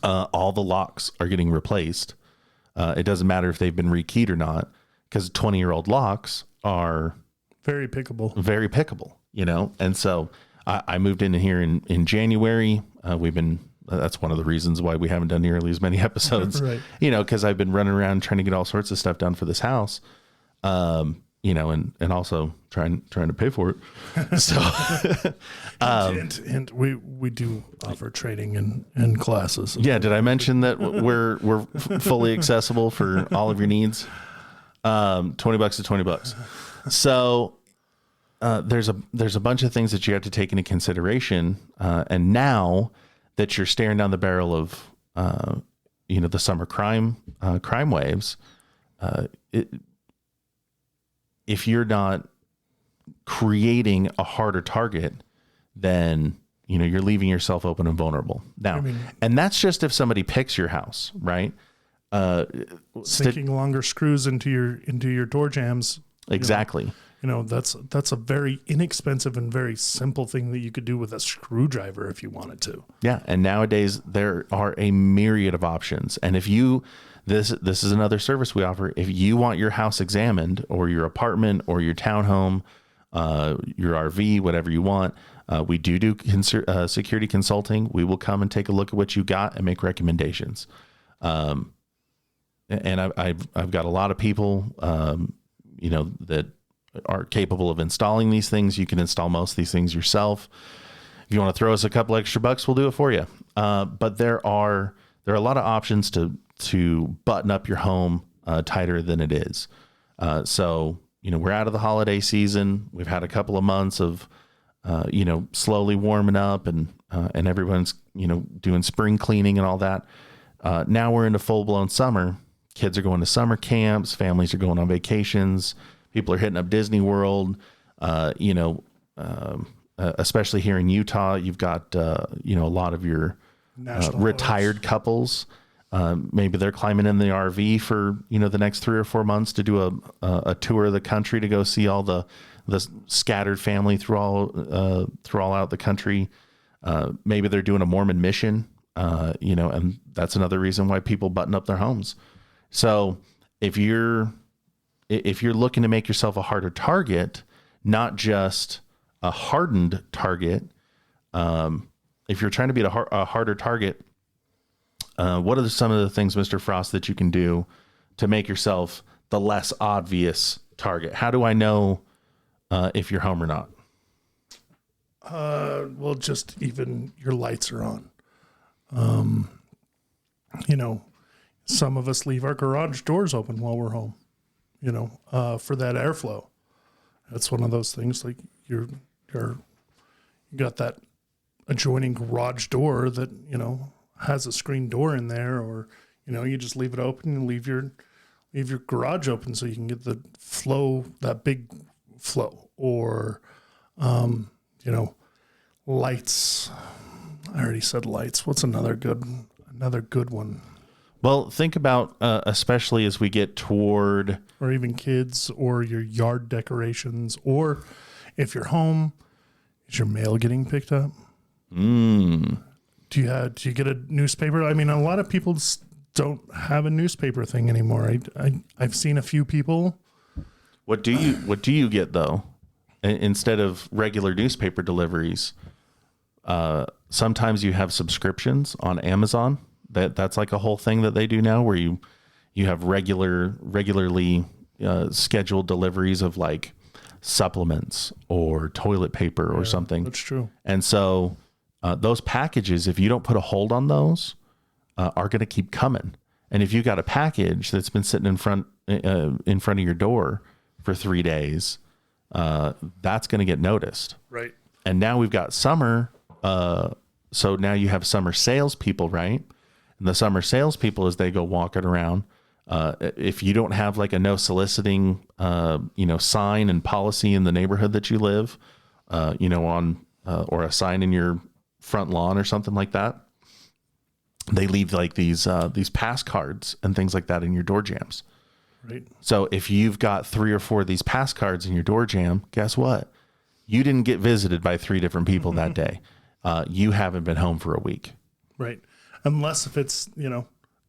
Speaker 1: All the locks are getting replaced. It doesn't matter if they've been rekeyed or not, because 20-year-old locks are
Speaker 2: very pickable,
Speaker 1: and so I moved in here in January. That's one of the reasons why we haven't done nearly as many episodes,
Speaker 2: right.
Speaker 1: Because I've been running around trying to get all sorts of stuff done for this house, and also trying to pay for it. So,
Speaker 2: and we do offer training and classes.
Speaker 1: Yeah. Did I mention that we're fully accessible for all of your needs? $20 to $20. So, there's a bunch of things that you have to take into consideration. And now that you're staring down the barrel of, the summer crime waves, if you're not creating a harder target, then, you're leaving yourself open and vulnerable now. And that's just if somebody picks your house, right?
Speaker 2: Sinking longer screws into your door jams.
Speaker 1: Exactly.
Speaker 2: That's a very inexpensive and very simple thing that you could do with a screwdriver if you wanted to.
Speaker 1: Yeah. And nowadays there are a myriad of options. And if this is another service we offer. If you want your house examined, or your apartment, or your townhome, your RV, whatever you want, we do security consulting. We will come and take a look at what you got and make recommendations. And I've got a lot of people, that are capable of installing these things. You can install most of these things yourself. If you want to throw us a couple extra bucks, we'll do it for you. But there are a lot of options to button up your home tighter than it is. So we're out of the holiday season. We've had a couple of months of slowly warming up, and everyone's doing spring cleaning and all that. Now we're into full blown summer. Kids are going to summer camps. Families are going on vacations. People are hitting up Disney World, especially here in Utah. You've got, a lot of your retired couples. Maybe they're climbing in the RV for, the next 3 or 4 months to do a tour of the country to go see all the scattered family through all out the country. Maybe they're doing a Mormon mission, and that's another reason why people button up their homes. So if you're looking to make yourself a harder target, not just a hardened target, if you're trying to be a harder target, what are some of the things, Mr. Frost, that you can do to make yourself the less obvious target? How do I know if you're home or not?
Speaker 2: Well, just even your lights are on. Some of us leave our garage doors open while we're home. For that airflow. That's one of those things, like you got that adjoining garage door that, has a screen door in there, or, you just leave it open and leave your garage open so you can get the flow, that big flow, or, lights. I already said lights. What's another good one?
Speaker 1: Well, think about, especially as we get toward...
Speaker 2: Or even kids, or your yard decorations, or if you're home, is your mail getting picked up? Do you get a newspaper? I mean, a lot of people don't have a newspaper thing anymore. I've seen a few people.
Speaker 1: What do you get, though? Instead of regular newspaper deliveries, sometimes you have subscriptions on Amazon. That's like a whole thing that they do now, where you have regularly scheduled deliveries of like supplements or toilet paper or something.
Speaker 2: That's true.
Speaker 1: And so those packages, if you don't put a hold on those, are going to keep coming. And if you got a package that's been sitting in front of your door for 3 days, that's going to get noticed.
Speaker 2: Right.
Speaker 1: And now we've got summer. So now you have summer salespeople, right? And the summer salespeople, as they go walking around, if you don't have like a no soliciting, sign and policy in the neighborhood that you live, or a sign in your front lawn or something like that, they leave like these pass cards and things like that in your door jams.
Speaker 2: Right.
Speaker 1: So if you've got 3 or 4 of these pass cards in your door jam, guess what? You didn't get visited by 3 different people that day. You haven't been home for a week.
Speaker 2: Right. Unless if it's,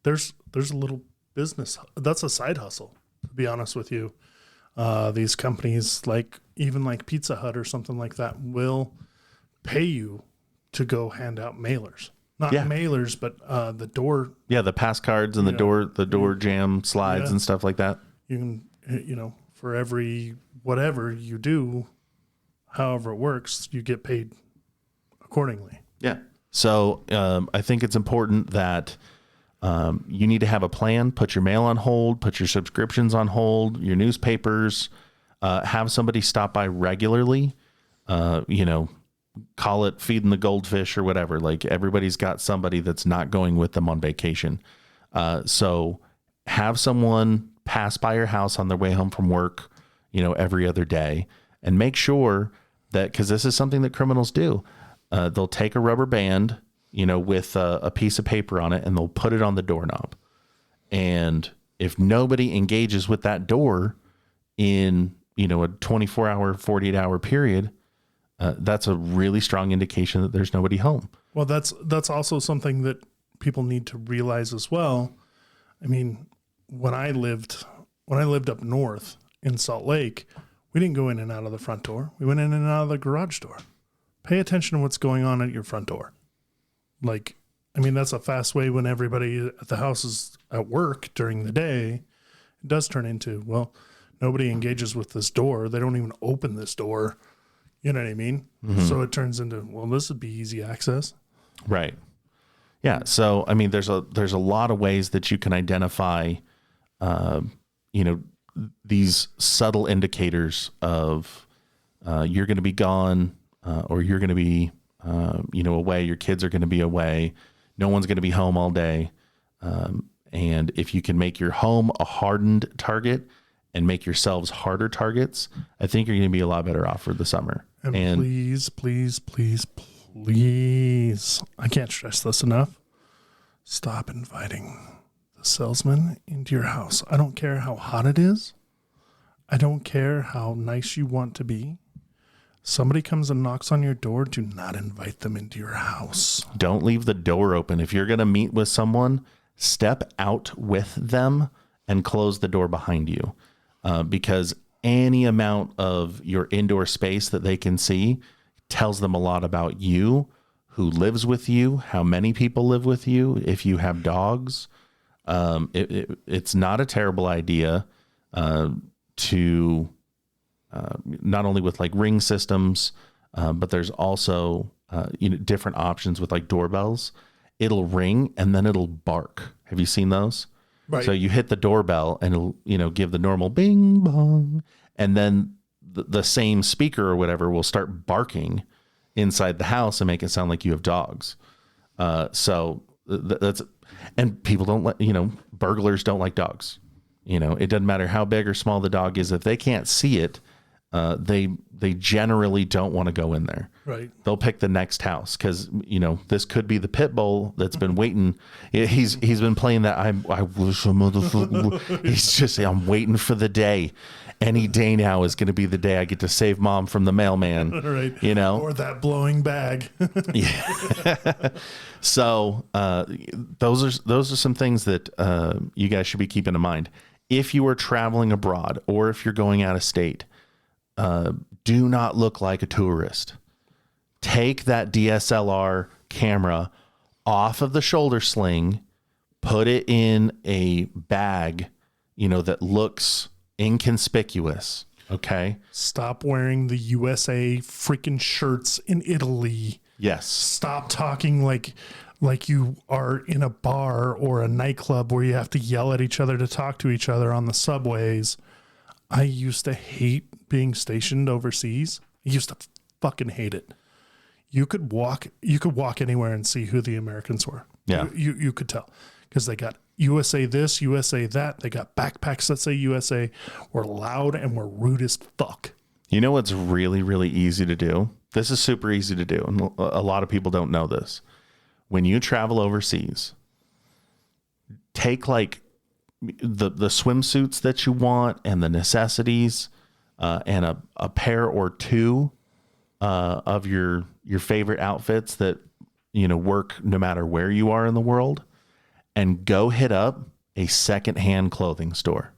Speaker 2: there's a little business. That's a side hustle, to be honest with you. These companies like Pizza Hut or something like that will pay you to go hand out mailers. Not mailers, but the door. Yeah,
Speaker 1: the pass cards and the door jam slides and stuff like that.
Speaker 2: You can, for every whatever you do, however it works, you get paid accordingly.
Speaker 1: Yeah. So I think it's important that you need to have a plan. Put your mail on hold. Put your subscriptions on hold. Your newspapers. Have somebody stop by regularly. Call it feeding the goldfish or whatever. Like everybody's got somebody that's not going with them on vacation. So have someone pass by your house on their way home from work, every other day, and make sure that, because this is something that criminals do. They'll take a rubber band, with a piece of paper on it, and they'll put it on the doorknob. And if nobody engages with that door in, a 24-hour, 48-hour period, that's a really strong indication that there's nobody home.
Speaker 2: Well, that's also something that people need to realize as well. I mean, when I lived up north in Salt Lake, we didn't go in and out of the front door. We went in and out of the garage door. Pay attention to what's going on at your front door. That's a fast way when everybody at the house is at work during the day. It does turn into, well, nobody engages with this door. They don't even open this door. You know what I mean? Mm-hmm. So it turns into, well, this would be easy access.
Speaker 1: Right. Yeah. So, there's a lot of ways that you can identify, these subtle indicators of you're going to be gone or you're going to be, away. Your kids are going to be away. No one's going to be home all day. And if you can make your home a hardened target and make yourselves harder targets, I think you're going to be a lot better off for the summer.
Speaker 2: And please, please, please, please, I can't stress this enough. Stop inviting the salesman into your house. I don't care how hot it is. I don't care how nice you want to be. Somebody comes and knocks on your door, do not invite them into your house.
Speaker 1: Don't leave the door open. If you're going to meet with someone, step out with them and close the door behind you. Because any amount of your indoor space that they can see tells them a lot about you, who lives with you, how many people live with you, if you have dogs. It's not a terrible idea to not only with like ring systems, but there's also different options with like doorbells. It'll ring and then it'll bark. Have you seen those? Right. So you hit the doorbell and it'll, give the normal bing bong, and then the same speaker or whatever will start barking inside the house and make it sound like you have dogs. So that's, and people don't let, burglars don't like dogs. It doesn't matter how big or small the dog is. If they can't see it, they generally don't want to go in there.
Speaker 2: Right.
Speaker 1: They'll pick the next house because, this could be the pit bull that's been waiting. He's been playing that. I wish a motherfucker. He's just saying, I'm waiting for the day. Any day now is going to be the day I get to save mom from the mailman.
Speaker 2: Right. Or that blowing bag.
Speaker 1: Yeah. So those are some things that you guys should be keeping in mind. If you are traveling abroad or if you're going out of state, do not look like a tourist. Take that DSLR camera off of the shoulder sling, put it in a bag, that looks inconspicuous. Okay.
Speaker 2: Stop wearing the USA freaking shirts in Italy.
Speaker 1: Yes.
Speaker 2: Stop talking like you are in a bar or a nightclub where you have to yell at each other to talk to each other on the subways. I used to hate being stationed overseas. I used to fucking hate it. You could walk anywhere and see who the Americans were.
Speaker 1: Yeah.
Speaker 2: You could tell because they got USA this, USA that. They got backpacks that say USA. We're loud and we're rude as fuck.
Speaker 1: You know what's really, really easy to do? This is super easy to do. And a lot of people don't know this. When you travel overseas, take like the swimsuits that you want and the necessities and a pair or two of your favorite outfits that, you know, work no matter where you are in the world, and go hit up a secondhand clothing store.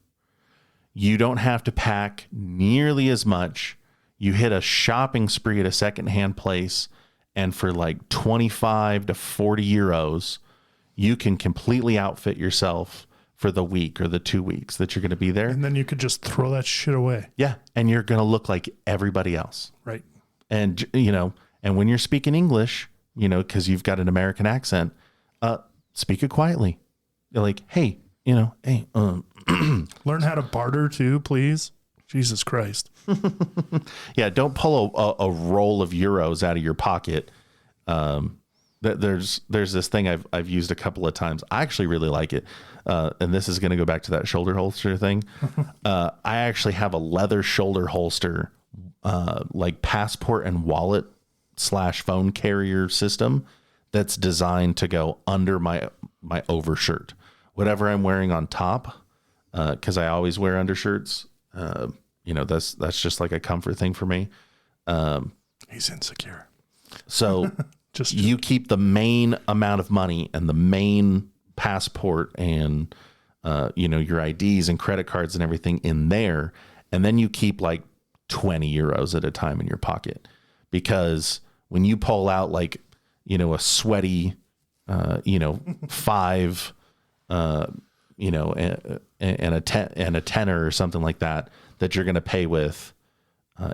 Speaker 1: You don't have to pack nearly as much. You hit a shopping spree at a secondhand place, and for like 25 to 40 euros, you can completely outfit yourself for the week or the 2 weeks that you're going to be there.
Speaker 2: And then you could just throw that shit away.
Speaker 1: Yeah. And you're going to look like everybody else.
Speaker 2: Right.
Speaker 1: And, you know, and when you're speaking English, you know, because you've got an American accent, speak it quietly. You're like, hey, you know, hey,
Speaker 2: learn how to barter too, please. Jesus Christ.
Speaker 1: Yeah, don't pull a roll of euros out of your pocket. There's this thing I've used a couple of times. I actually really like it. And this is going to go back to that shoulder holster thing. I actually have a leather shoulder holster, like passport and wallet / phone carrier system that's designed to go under my overshirt. Whatever I'm wearing on top, because I always wear undershirts. You know, that's just like a comfort thing for me.
Speaker 2: He's insecure.
Speaker 1: So
Speaker 2: Just
Speaker 1: you keep the main amount of money and the main passport and, you know, your IDs and credit cards and everything in there. And then you keep like 20 euros at a time in your pocket, because when you pull out like, you know, a sweaty, you know, 5, you know, and a tenner or something like that you're going to pay with,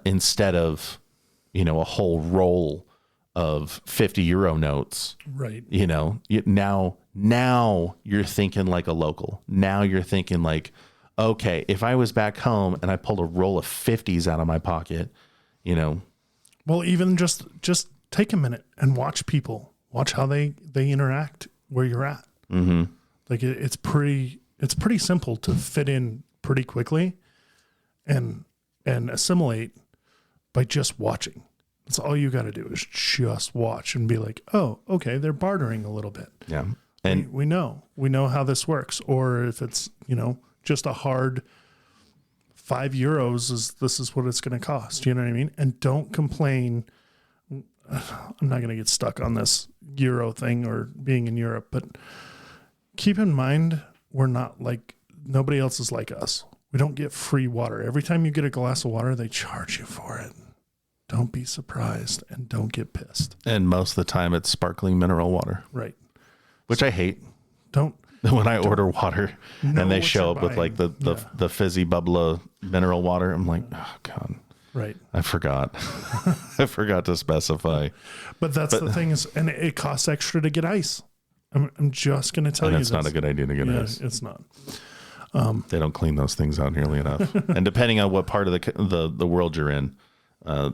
Speaker 1: instead of, you know, a whole roll of 50 euro notes,
Speaker 2: right.
Speaker 1: you know, now you're thinking like a local. Now you're thinking like, okay, if I was back home and I pulled a roll of 50s out of my pocket, you know.
Speaker 2: Well, even just take a minute and watch people, watch how they interact where you're at.
Speaker 1: Mm-hmm.
Speaker 2: Like it's pretty simple to fit in pretty quickly and assimilate by just watching. That's all you got to do is just watch and be like, oh, okay, they're bartering a little bit.
Speaker 1: Yeah. And
Speaker 2: we know how this works. Or if it's, you know, just a hard €5 this is what it's going to cost. You know what I mean? And don't complain. I'm not going to get stuck on this Euro thing or being in Europe, but keep in mind, we're not like, nobody else is like us. We don't get free water. Every time you get a glass of water, they charge you for it. Don't be surprised and don't get pissed.
Speaker 1: And most of the time it's sparkling mineral water.
Speaker 2: Right.
Speaker 1: Which I hate.
Speaker 2: Don't.
Speaker 1: When I order water and they show up with like the fizzy bubbler mineral water, I'm like, oh God.
Speaker 2: Right.
Speaker 1: I forgot. I forgot to specify.
Speaker 2: But the thing is, and it costs extra to get ice. I'm just going to tell you
Speaker 1: it's not a good idea to get ice.
Speaker 2: It's not.
Speaker 1: They don't clean those things out nearly enough. And depending on what part of the world you're in,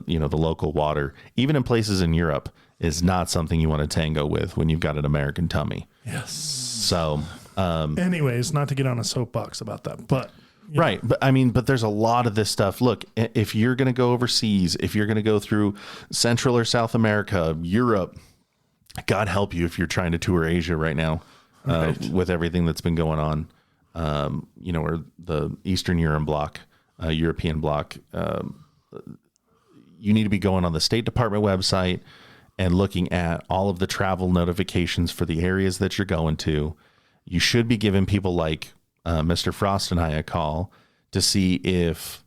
Speaker 1: you know, the local water, even in places in Europe, is not something you want to tango with when you've got an American tummy.
Speaker 2: Yes.
Speaker 1: So,
Speaker 2: anyways, not to get on a soapbox about that, but
Speaker 1: right. But I mean, but there's a lot of this stuff. Look, if you're going to go overseas, if you're going to go through Central or South America, Europe, God help you if you're trying to tour Asia right now, with everything that's been going on, you know, or the Eastern European bloc, you need to be going on the State Department website and looking at all of the travel notifications for the areas that you're going to. You should be giving people like Mr. Frost and I a call to see if,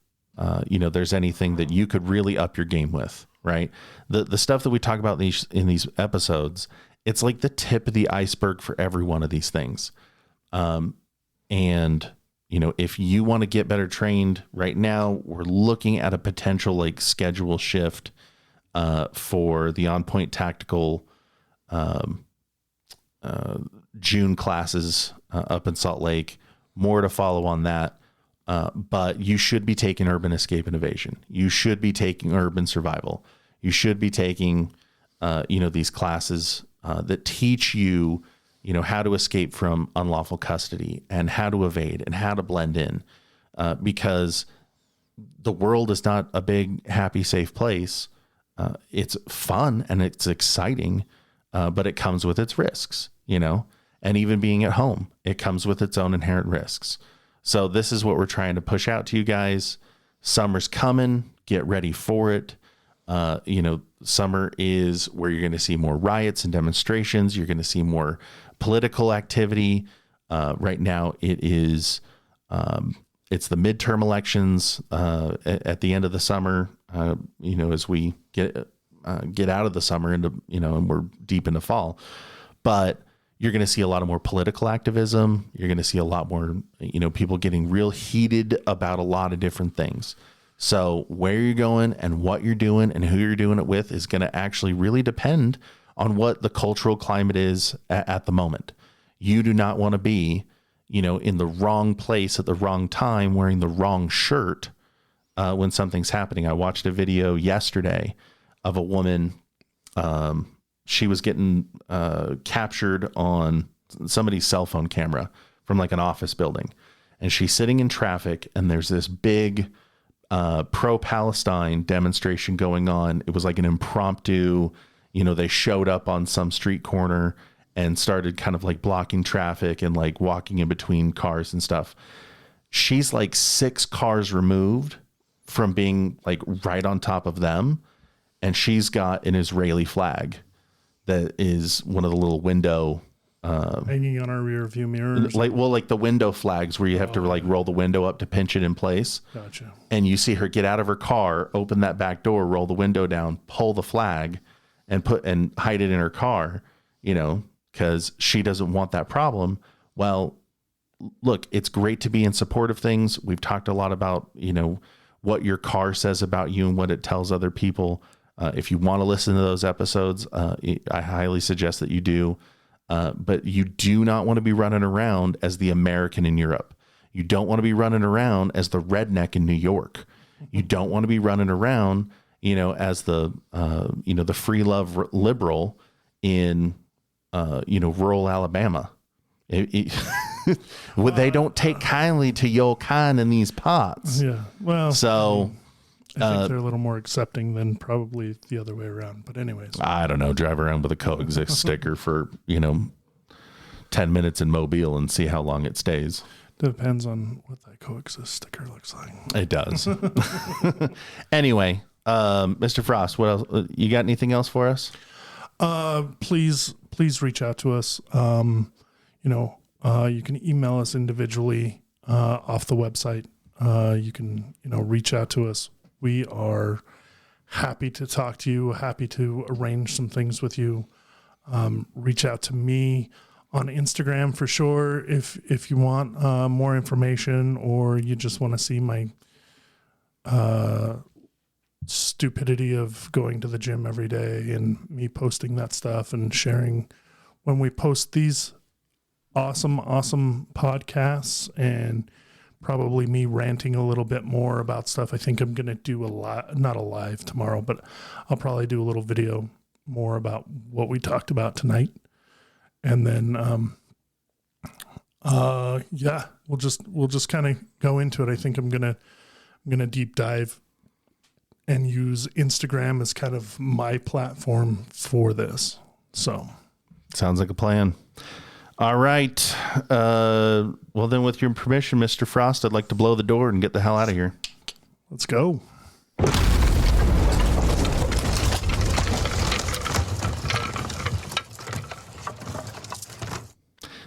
Speaker 1: you know, there's anything that you could really up your game with, right? The stuff that we talk about in these episodes, it's like the tip of the iceberg for every one of these things. And, if you want to get better trained right now, we're looking at a potential like schedule shift for the On Point Tactical June classes up in Salt Lake. More to follow on that. But you should be taking Urban Escape and Evasion. You should be taking Urban Survival. You should be taking, these classes that teach you, how to escape from unlawful custody and how to evade and how to blend in, because the world is not a big, happy, safe place. It's fun and it's exciting, but it comes with its risks, and even being at home, it comes with its own inherent risks. So this is what we're trying to push out to you guys. Summer's coming. Get ready for it. Summer is where you're going to see more riots and demonstrations. You're going to see more political activity. Right now it is, it's the midterm elections, at the end of the summer, as we get out of the summer into, and we're deep into fall, but you're going to see a lot of more political activism. You're going to see a lot more, people getting real heated about a lot of different things. So where you're going and what you're doing and who you're doing it with is going to actually really depend on what the cultural climate is at the moment. You do not want to be, in the wrong place at the wrong time, wearing the wrong shirt when something's happening. I watched a video yesterday of a woman. She was getting captured on somebody's cell phone camera from like an office building. And she's sitting in traffic and there's this big pro-Palestine demonstration going on. It was like an impromptu, they showed up on some street corner and started kind of like blocking traffic and like walking in between cars and stuff. She's like 6 cars removed from being like right on top of them. And she's got an Israeli flag that is one of the little window
Speaker 2: hanging on our rear view mirrors,
Speaker 1: like the window flags where you have to like roll the window up to pinch it in place.
Speaker 2: Gotcha.
Speaker 1: And you see her get out of her car, open that back door, roll the window down, pull the flag, and hide it in her car, because she doesn't want that problem. Well, look, it's great to be in support of things. We've talked a lot about what your car says about you and what it tells other people. If you want to listen to those episodes, I highly suggest that you do. But you do not want to be running around as the American in Europe. You don't want to be running around as the redneck in New York. You don't want to be running around, as the free love liberal in, rural Alabama. They don't take kindly to your kind in these parts.
Speaker 2: Yeah. Well,
Speaker 1: so
Speaker 2: I think they're a little more accepting than probably the other way around. But anyways,
Speaker 1: I don't know. Drive around with a coexist sticker for, 10 minutes in Mobile and see how long it stays.
Speaker 2: Depends on what that coexist sticker looks like.
Speaker 1: It does. Anyway, Mr. Frost, what else? You got anything else for us?
Speaker 2: Please reach out to us. You can email us individually off the website. You can, reach out to us. We are happy to talk to you, happy to arrange some things with you. Reach out to me on Instagram for sure if you want more information, or you just want to see my stupidity of going to the gym every day and me posting that stuff and sharing when we post these awesome podcasts, and probably me ranting a little bit more about stuff. I think I'm going to do not a live tomorrow, but I'll probably do a little video more about what we talked about tonight. And then, we'll just kind of go into it. I think I'm going to deep dive and use Instagram as kind of my platform for this. So
Speaker 1: sounds like a plan. All right. Well, then, with your permission, Mr. Frost, I'd like to blow the door and get the hell out of here.
Speaker 2: Let's go.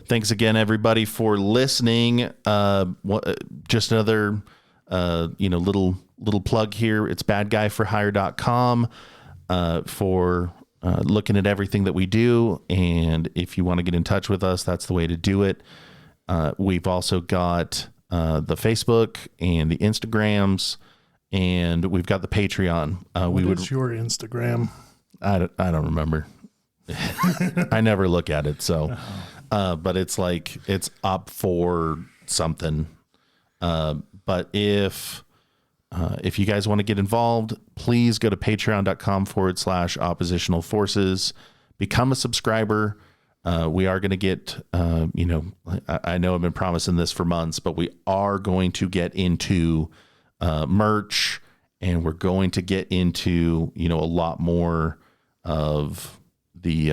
Speaker 1: Thanks again, everybody, for listening. Just another, little plug here. It's badguyforhire.com for looking at everything that we do. And if you want to get in touch with us, that's the way to do it. We've also got the Facebook and the Instagrams, and we've got the Patreon.
Speaker 2: What is your Instagram?
Speaker 1: I don't remember. I never look at it. So, but it's like, it's up for something. But if you guys want to get involved, please go to patreon.com/oppositional forces, become a subscriber. We are going to get, I know I've been promising this for months, but we are going to get into merch, and we're going to get into, a lot more of the,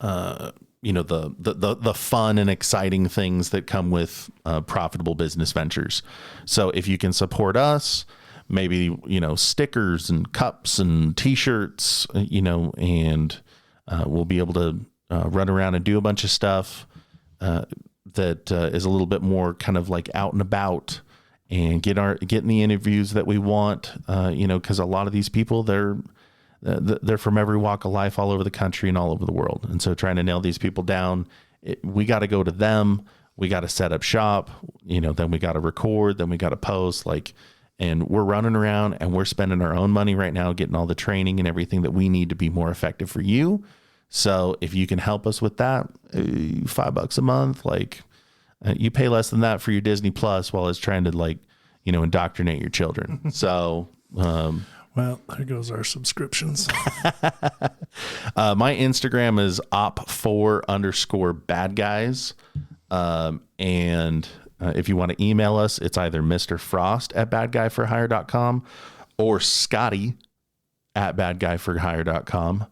Speaker 1: the fun and exciting things that come with profitable business ventures. So if you can support us, maybe, stickers and cups and t-shirts, and we'll be able to run around and do a bunch of stuff that is a little bit more kind of like out and about, and getting the interviews that we want, because a lot of these people, they're from every walk of life all over the country and all over the world. And so trying to nail these people down, we got to go to them. We got to set up shop, then we got to record, then we got to post, and we're running around and we're spending our own money right now, getting all the training and everything that we need to be more effective for you. So if you can help us with that, $5 a month, you pay less than that for your Disney Plus while it's trying to indoctrinate your children. So,
Speaker 2: well, there goes our subscriptions.
Speaker 1: My Instagram is op4_badguys. And if you want to email us, it's either Mr. Frost at badguyforhire.com or Scotty at badguyforhire.com.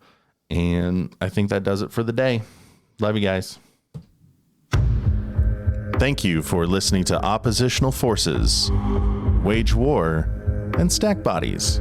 Speaker 1: And I think that does it for the day. Love you guys. Thank you for listening to Oppositional Forces, Wage War, and Stack Bodies.